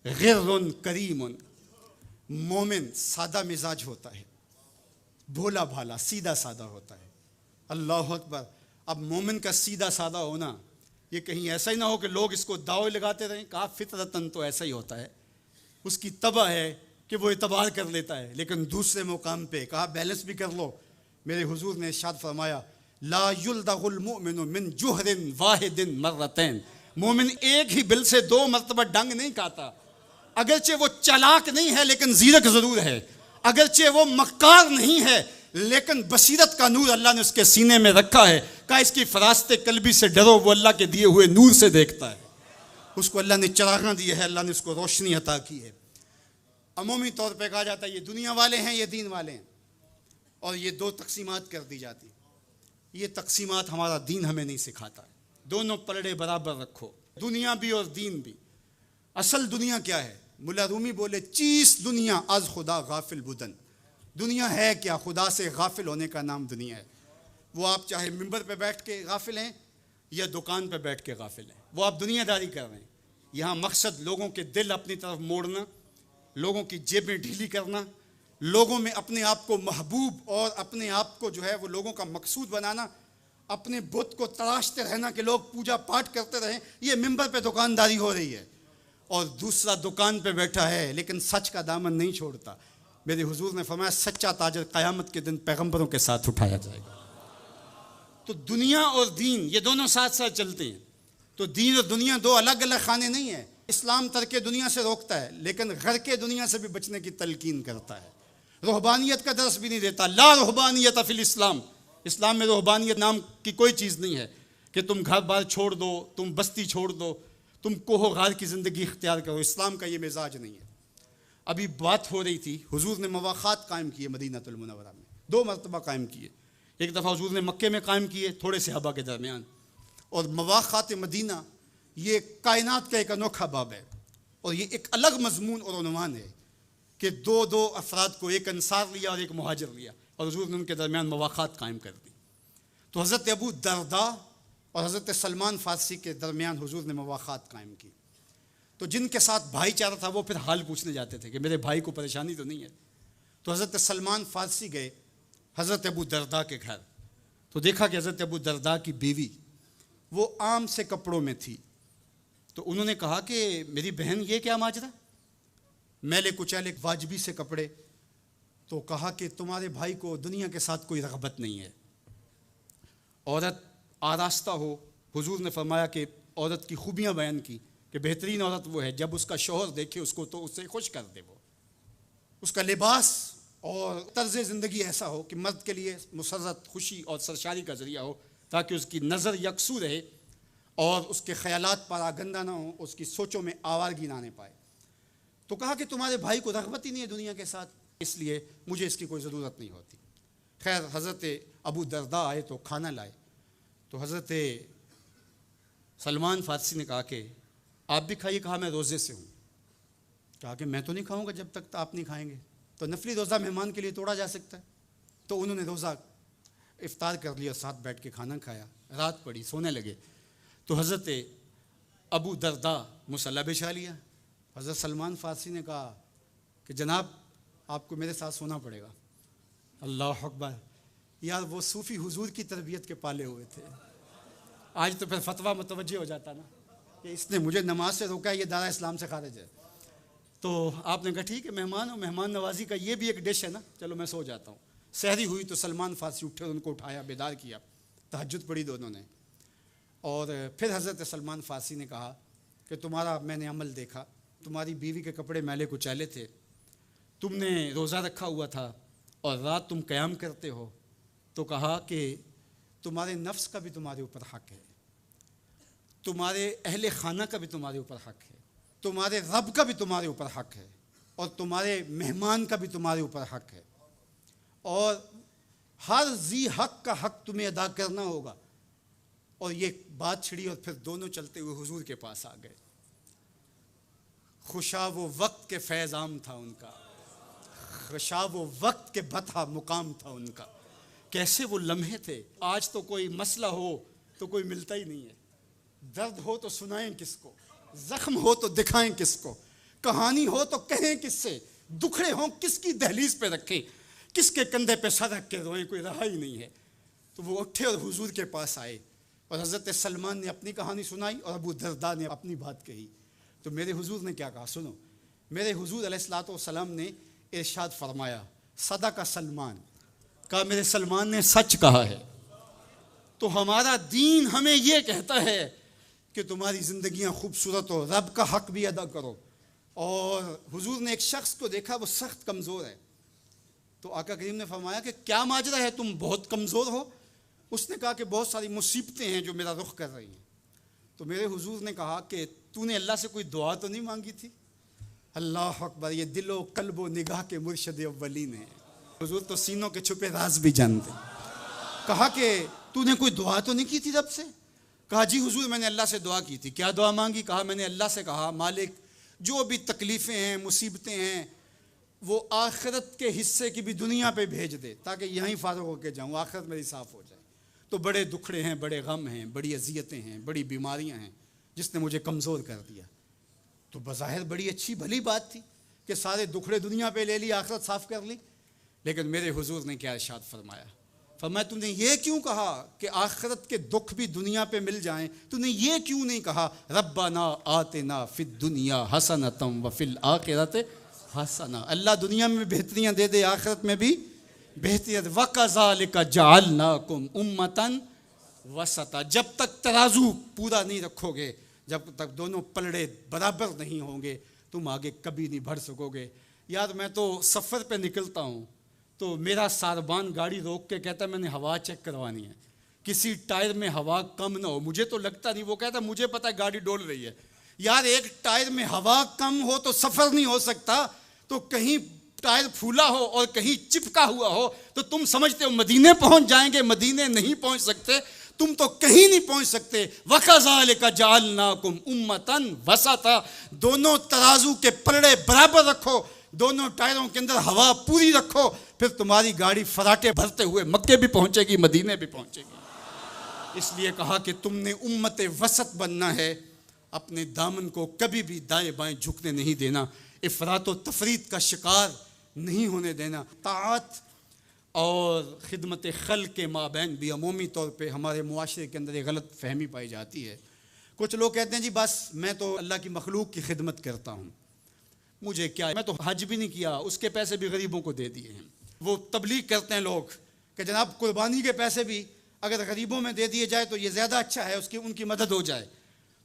غر کریم، مومن سادہ مزاج ہوتا ہے، بھولا بھالا سیدھا سادہ ہوتا ہے۔ اللہ اکبر۔ اب مومن کا سیدھا سادہ ہونا یہ کہیں ایسا ہی نہ ہو کہ لوگ اس کو دعوے لگاتے رہیں۔ کہا فطرتاً تو ایسا ہی ہوتا ہے، اس کی طبع ہے کہ وہ اعتبار کر لیتا ہے، لیکن دوسرے مقام پہ کہا بیلنس بھی کر لو۔ میرے حضور نے ارشاد فرمایا لا یلدغ المؤمن من جوہر واحد مرتين، مومن ایک ہی بل سے 2 مرتبہ ڈنگ نہیں کھاتا۔ اگرچہ وہ چالاک نہیں ہے لیکن زیرک ضرور ہے، اگرچہ وہ مکار نہیں ہے لیکن بصیرت کا نور اللہ نے اس کے سینے میں رکھا ہے۔ کہا اس کی فراست قلبی سے ڈرو، وہ اللہ کے دیے ہوئے نور سے دیکھتا ہے، اس کو اللہ نے چراغاں دی ہے، اللہ نے اس کو روشنی عطا کی ہے۔ عمومی طور پہ کہا جاتا ہے یہ دنیا والے ہیں، یہ دین والے ہیں، اور یہ 2 تقسیمات کر دی جاتی۔ یہ تقسیمات ہمارا دین ہمیں نہیں سکھاتا ہے۔ دونوں پلڑے برابر رکھو، دنیا بھی اور دین بھی۔ اصل دنیا کیا ہے؟ ملا رومی بولے چیز دنیا از خدا غافل بدن، دنیا ہے کیا؟ خدا سے غافل ہونے کا نام دنیا ہے۔ وہ آپ چاہے ممبر پہ بیٹھ کے غافل ہیں یا دکان پہ بیٹھ کے غافل ہیں، وہ آپ دنیا داری کر رہے ہیں۔ یہاں مقصد لوگوں کے دل اپنی طرف موڑنا، لوگوں کی جیبیں ڈھیلی کرنا، لوگوں میں اپنے آپ کو محبوب اور اپنے آپ کو جو ہے وہ لوگوں کا مقصود بنانا، اپنے بت کو تراشتے رہنا کہ لوگ پوجا پاٹ کرتے رہیں۔ یہ ممبر پہ دکانداری ہو رہی ہے، اور دوسرا دکان پہ بیٹھا ہے لیکن سچ کا دامن نہیں چھوڑتا۔ میرے حضور نے فرمایا سچا تاجر قیامت کے دن پیغمبروں کے ساتھ اٹھایا جائے گا۔ تو دنیا اور دین یہ دونوں ساتھ ساتھ چلتے ہیں۔ تو دین اور دنیا 2 الگ الگ خانے نہیں ہیں۔ اسلام ترک دنیا سے روکتا ہے لیکن غرق دنیا سے بھی بچنے کی تلقین کرتا ہے. رہبانیت کا درس بھی نہیں دیتا. لا رہبانیت فی الاسلام. اسلام میں رہبانیت نام کی کوئی چیز نہیں ہے کہ تم گھر بار چھوڑ دو, تم بستی چھوڑ دو, تم کوہ غار کی زندگی اختیار کرو. اسلام کا یہ مزاج نہیں ہے. ابھی بات ہو رہی تھی, حضور نے مواخات قائم کیے مدینہ المنورہ میں, 2 مرتبہ قائم کیے. ایک دفعہ حضور نے مکے میں قائم کیے تھوڑے صحابہ کے درمیان. اور مواخات مدینہ یہ کائنات کا ایک انوکھا باب ہے, اور یہ ایک الگ مضمون اور عنوان ہے کہ 2 افراد کو, ایک انصار لیا اور ایک مہاجر لیا, اور حضور نے ان کے درمیان مواخات قائم کر دی. تو حضرت ابو درداء اور حضرت سلمان فارسی کے درمیان حضور نے مواخات قائم کی. تو جن کے ساتھ بھائی چارہ تھا وہ پھر حال پوچھنے جاتے تھے کہ میرے بھائی کو پریشانی تو نہیں ہے. تو حضرت سلمان فارسی گئے حضرت ابو درداء کے گھر, تو دیکھا کہ حضرت ابو درداء کی بیوی وہ عام سے کپڑوں میں تھی. تو انہوں نے کہا کہ میری بہن یہ کیا ماجرا, میلے کچیلے واجبی سے کپڑے. تو کہا کہ تمہارے بھائی کو دنیا کے ساتھ کوئی رغبت نہیں ہے, عورت آراستہ ہو. حضور نے فرمایا کہ عورت کی خوبیاں بیان کی کہ بہترین عورت وہ ہے جب اس کا شوہر دیکھے اس کو تو اس سے خوش کر دے. وہ اس کا لباس اور طرز زندگی ایسا ہو کہ مرد کے لیے مسرت, خوشی اور سرشاری کا ذریعہ ہو, تاکہ اس کی نظر یکسو رہے اور اس کے خیالات پراگندہ نہ ہوں, اس کی سوچوں میں آوارگی نہ آنے پائے. تو کہا کہ تمہارے بھائی کو رغبت ہی نہیں ہے دنیا کے ساتھ, اس لیے مجھے اس کی کوئی ضرورت نہیں ہوتی. خیر حضرت ابو درداء آئے تو کھانا لائے. تو حضرت سلمان فارسی نے کہا کہ آپ بھی کھائیے. کہا میں روزے سے ہوں. کہا کہ میں تو نہیں کھاؤں گا جب تک آپ نہیں کھائیں گے. تو نفلی روزہ مہمان کے لیے توڑا جا سکتا ہے. تو انہوں نے روزہ افطار کر لیا, ساتھ بیٹھ کے کھانا کھایا. رات پڑی, سونے لگے. تو حضرت ابو درداء مصلی بچھا لیا. حضرت سلمان فارسی نے کہا کہ جناب آپ کو میرے ساتھ سونا پڑے گا. اللہ اکبر. یار وہ صوفی حضور کی تربیت کے پالے ہوئے تھے. آج تو پھر فتویٰ متوجہ ہو جاتا نا کہ اس نے مجھے نماز سے روکا ہے, یہ دارا اسلام سے خارج ہے. تو آپ نے کہا ٹھیک ہے, مہمان ہو, مہمان نوازی کا یہ بھی ایک ڈش ہے نا, چلو میں سو جاتا ہوں. سحری ہوئی تو سلمان فارسی اٹھے, ان کو اٹھایا, بیدار کیا, تہجد پڑھی دونوں نے. اور پھر حضرت سلمان فارسی نے کہا کہ تمہارا میں نے عمل دیکھا, تمہاری بیوی کے کپڑے میلے کچیلے تھے, تم نے روزہ رکھا ہوا تھا اور رات تم قیام کرتے ہو. تو کہا کہ تمہارے نفس کا بھی تمہارے اوپر حق ہے, تمہارے اہل خانہ کا بھی تمہارے اوپر حق ہے, تمہارے رب کا بھی تمہارے اوپر حق ہے, اور تمہارے مہمان کا بھی تمہارے اوپر حق ہے, اور ہر ذی حق کا حق تمہیں ادا کرنا ہوگا. اور یہ بات چھڑی اور پھر دونوں چلتے ہوئے حضور کے پاس آ گئے. خوشا وہ وقت کے فیض عام تھا ان کا, خوشا وہ وقت کے بطحہ مقام تھا ان کا. کیسے وہ لمحے تھے. آج تو کوئی مسئلہ ہو تو کوئی ملتا ہی نہیں ہے, درد ہو تو سنائیں کس کو, زخم ہو تو دکھائیں کس کو, کہانی ہو تو کہیں کس سے, دکھڑے ہوں کس کی دہلیز پہ رکھیں, کس کے کندھے پہ سر رکھ کے روئیں, کوئی رہا ہی نہیں ہے. تو وہ اٹھے اور حضور کے پاس آئے, اور حضرت سلمان نے اپنی کہانی سنائی اور ابو درداء نے اپنی بات کہی. تو میرے حضور نے کیا کہا سنو. میرے حضور علیہ الصلوۃ والسلام نے ارشاد فرمایا, صدق سلمان, کہا میرے سلمان نے سچ کہا ہے. تو ہمارا دین ہمیں یہ کہتا ہے کہ تمہاری زندگیاں خوبصورت ہو, رب کا حق بھی ادا کرو. اور حضور نے ایک شخص کو دیکھا وہ سخت کمزور ہے. تو آقا کریم نے فرمایا کہ کیا ماجرا ہے, تم بہت کمزور ہو. اس نے کہا کہ بہت ساری مصیبتیں ہیں جو میرا رخ کر رہی ہیں. تو میرے حضور نے کہا کہ تو نے اللہ سے کوئی دعا تو نہیں مانگی تھی. اللہ اکبر, یہ دل و قلب و نگاہ کے مرشد اولین ہیں. حضور تو سینوں کے چھپے راز بھی جانتے. کہا کہ تو نے کوئی دعا تو نہیں کی تھی رب سے. کہا جی حضور میں نے اللہ سے دعا کی تھی. کیا دعا مانگی. کہا میں نے اللہ سے کہا مالک جو بھی تکلیفیں ہیں مصیبتیں ہیں وہ آخرت کے حصے کی بھی دنیا پہ بھیج دے تاکہ یہیں فارغ ہو کے جاؤں, آخرت میری صاف ہو جائے. تو بڑے دکھڑے ہیں, بڑے غم ہیں, بڑی اذیتیں ہیں, بڑی بیماریاں ہیں جس نے مجھے کمزور کر دیا. تو بظاہر بڑی اچھی بھلی بات تھی کہ سارے دکھڑے دنیا پہ لے لی, آخرت صاف کر لی. لیکن میرے حضور نے کیا ارشاد فرمایا, فرمایا تم نے یہ کیوں کہا کہ آخرت کے دکھ بھی دنیا پہ مل جائیں, تم نے یہ کیوں نہیں کہا ربنا آتنا فی الدنیا حسنۃ وفی الآخرۃ حسنہ, اللہ دنیا میں بہتریاں دے دے آخرت میں بھی بہتریاں. وَكَذَلِكَ جَعَلْنَاكُمْ أُمَّةً وَسَطًا, جب تک ترازو پورا نہیں رکھو گے, جب تک دونوں پلڑے برابر نہیں ہوں گے تم آگے کبھی نہیں بڑھ سکو گے۔ یار میں تو سفر پہ نکلتا ہوں تو میرا ساربان گاڑی روک کے کہتا ہے میں نے ہوا چیک کروانی ہے، کسی ٹائر میں ہوا کم نہ ہو۔ مجھے تو لگتا نہیں، وہ کہتا ہے مجھے پتہ ہے گاڑی ڈول رہی ہے۔ یار ایک ٹائر میں ہوا کم ہو تو سفر نہیں ہو سکتا، تو کہیں ٹائر پھولا ہو اور کہیں چپکا ہوا ہو تو تم سمجھتے ہو مدینے پہنچ جائیں گے، مدینے نہیں پہنچ سکتے، تم تو کہیں نہیں پہنچ سکتے۔ وَكَذَلِكَ جَعَلْنَاكُمْ أُمَّةً وَسَطًا، دونوں ترازو کے پلڑے برابر رکھو، دونوں ٹائروں کے اندر ہوا پوری رکھو، پھر تمہاری گاڑی فراٹے بھرتے ہوئے مکے بھی پہنچے گی، مدینے بھی پہنچے گی۔ اس لیے کہا کہ تم نے امت وسط بننا ہے، اپنے دامن کو کبھی بھی دائیں بائیں جھکنے نہیں دینا، افراط و تفریط کا شکار نہیں ہونے دینا۔ طاعت اور خدمت خلق کے مابین بھی عمومی طور پہ ہمارے معاشرے کے اندر ایک غلط فہمی پائی جاتی ہے۔ کچھ لوگ کہتے ہیں جی بس میں تو اللہ کی مخلوق کی خدمت کرتا ہوں، مجھے کیا، میں تو حج بھی نہیں کیا، اس کے پیسے بھی غریبوں کو دے دیے ہیں۔ وہ تبلیغ کرتے ہیں لوگ کہ جناب قربانی کے پیسے بھی اگر غریبوں میں دے دیے جائے تو یہ زیادہ اچھا ہے، ان کی مدد ہو جائے۔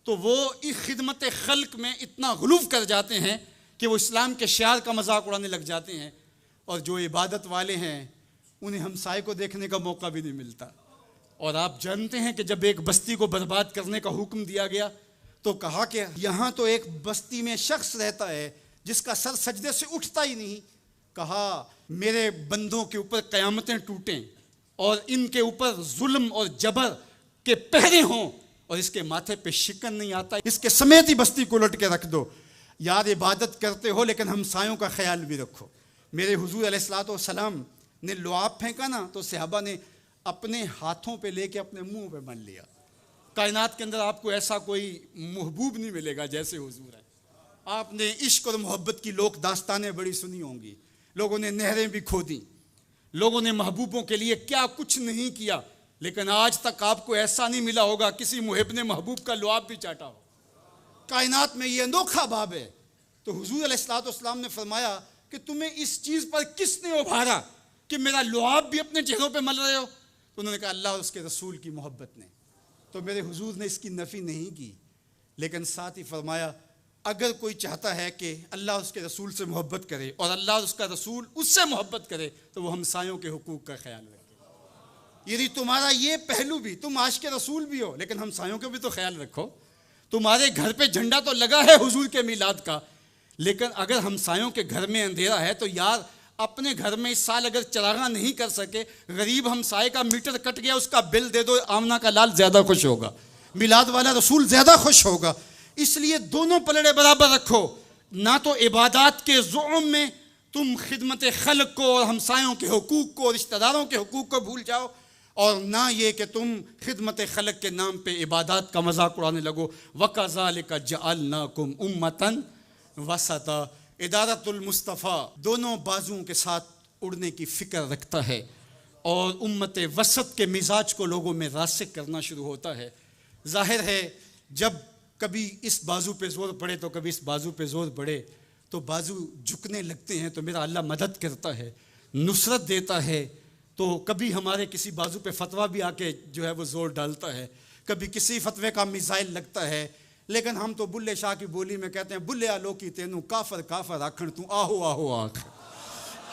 تو وہ اس خدمت خلق میں اتنا غلو کر جاتے ہیں کہ وہ اسلام کے شعار کا مذاق اڑانے لگ جاتے ہیں، اور جو عبادت والے ہیں انہیں ہمسائے کو دیکھنے کا موقع بھی نہیں ملتا۔ اور آپ جانتے ہیں کہ جب ایک بستی کو برباد کرنے کا حکم دیا گیا تو کہا کہ یہاں تو ایک بستی میں شخص رہتا ہے جس کا سر سجدے سے اٹھتا ہی نہیں۔ کہا میرے بندوں کے اوپر قیامتیں ٹوٹیں اور ان کے اوپر ظلم اور جبر کے پہرے ہوں اور اس کے ماتھے پہ شکن نہیں آتا، اس کے سمیت ہی بستی کو لٹ کے رکھ دو۔ یار عبادت کرتے ہو لیکن ہمسایوں کا خیال بھی رکھو۔ میرے حضور علیہ الصلوۃ والسلام نے لعاب پھینکا نا تو صحابہ نے اپنے ہاتھوں پہ لے کے اپنے منہ پہ مل لیا۔ کائنات کے اندر آپ کو ایسا کوئی محبوب نہیں ملے گا جیسے حضور ہے۔ آپ نے عشق اور محبت کی لوک داستانیں بڑی سنی ہوں گی، لوگوں نے نہریں بھی کھودیں، لوگوں نے محبوبوں کے لیے کیا کچھ نہیں کیا، لیکن آج تک آپ کو ایسا نہیں ملا ہوگا کسی محب نے محبوب کا لعاب بھی چاٹا ہو۔ کائنات میں یہ انوکھا باب ہے۔ تو حضور علیہ الصلوۃ والسلام نے فرمایا کہ تمہیں اس چیز پر کس نے ابھارا کہ میرا لعاب بھی اپنے چہروں پہ مل رہے ہو؟ تو انہوں نے کہا اللہ اور اس کے رسول کی محبت نے۔ تو میرے حضور نے اس کی نفی نہیں کی، لیکن ساتھ ہی فرمایا اگر کوئی چاہتا ہے کہ اللہ اس کے رسول سے محبت کرے اور اللہ اور اس کا رسول اس سے محبت کرے تو وہ ہمسایوں کے حقوق کا خیال رکھے۔ یعنی تمہارا یہ پہلو بھی، تم عاشق رسول بھی ہو لیکن ہمسایوں کا بھی تو خیال رکھو۔ تمہارے گھر پہ جھنڈا تو لگا ہے حضور کے میلاد کا، لیکن اگر ہمسایوں کے گھر میں اندھیرا ہے تو یار اپنے گھر میں اس سال اگر چراغاں نہیں کر سکے، غریب ہمسائے کا میٹر کٹ گیا اس کا بل دے دو، آمنہ کا لال زیادہ خوش ہوگا، میلاد والا رسول زیادہ خوش ہوگا۔ اس لیے دونوں پلڑے برابر رکھو، نہ تو عبادات کے زعم میں تم خدمت خلق کو اور ہمسایوں کے حقوق کو، رشتہ داروں کے حقوق کو بھول جاؤ، اور نہ یہ کہ تم خدمت خلق کے نام پہ عبادات کا مذاق اڑانے لگو۔ وَكَذَلِكَ جَعَلْنَاكُمْ أُمَّةً وَسَطًا۔ ادارت المصطفیٰ دونوں بازوؤں کے ساتھ اڑنے کی فکر رکھتا ہے اور امت وسط کے مزاج کو لوگوں میں راسخ کرنا شروع ہوتا ہے۔ ظاہر ہے جب کبھی اس بازو پہ زور پڑے تو کبھی اس بازو پہ زور پڑے تو بازو جھکنے لگتے ہیں، تو میرا اللہ مدد کرتا ہے، نصرت دیتا ہے۔ تو کبھی ہمارے کسی بازو پہ فتویٰ بھی آ کے جو ہے وہ زور ڈالتا ہے، کبھی کسی فتوے کا میزائل لگتا ہے، لیکن ہم تو بلے شاہ کی بولی میں کہتے ہیں بلے آلو کی تینوں کافر کافر آکھن تو آہو آہو آکھ۔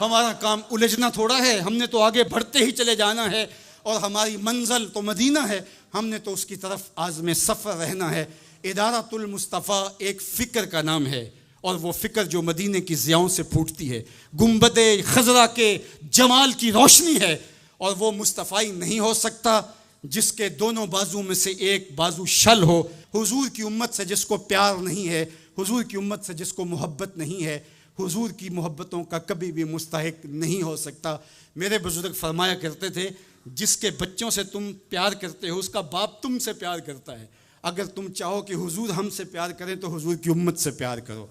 ہمارا کام الجھنا تھوڑا ہے، ہم نے تو آگے بڑھتے ہی چلے جانا ہے، اور ہماری منزل تو مدینہ ہے، ہم نے تو اس کی طرف عازم سفر رہنا ہے۔ ادارت المصطفیٰ ایک فکر کا نام ہے، اور وہ فکر جو مدینے کی ضیاؤں سے پھوٹتی ہے، گنبد خضرا کے جمال کی روشنی ہے، اور وہ مصطفی نہیں ہو سکتا جس کے دونوں بازو میں سے ایک بازو شل ہو۔ حضور کی امت سے جس کو پیار نہیں ہے، حضور کی امت سے جس کو محبت نہیں ہے، حضور کی محبتوں کا کبھی بھی مستحق نہیں ہو سکتا۔ میرے بزرگ فرمایا کرتے تھے جس کے بچوں سے تم پیار کرتے ہو اس کا باپ تم سے پیار کرتا ہے۔ اگر تم چاہو کہ حضور ہم سے پیار کریں تو حضور کی امت سے پیار کرو۔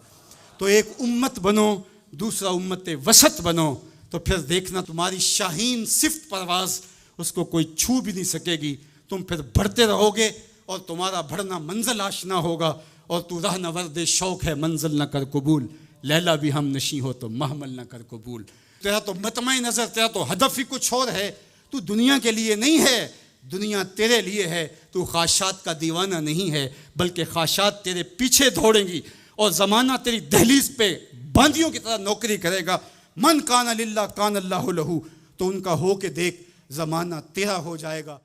تو ایک امت بنو، دوسرا امت وسط بنو، تو پھر دیکھنا تمہاری شاہین صفت پرواز اس کو کوئی چھو بھی نہیں سکے گی۔ تم پھر بڑھتے رہو گے اور تمہارا بڑھنا منزل آشنا ہوگا، اور تو راہ نورد شوق ہے منزل نہ کر قبول، لیلا بھی ہم نشیں ہو تو محمل نہ کر قبول۔ تیرا تو مطمع نظر، تیرا تو ہدف ہی کچھ اور ہے، تو دنیا کے لیے نہیں ہے، دنیا تیرے لیے ہے، تو خواہشات کا دیوانہ نہیں ہے، بلکہ خواہشات تیرے پیچھے دوڑیں گی اور زمانہ تیری دہلیز پہ باندیوں کی طرح نوکری کرے گا۔ من کان للہ کان اللہ لہو، تو ان کا ہو کے دیکھ، زمانہ تیرا ہو جائے گا۔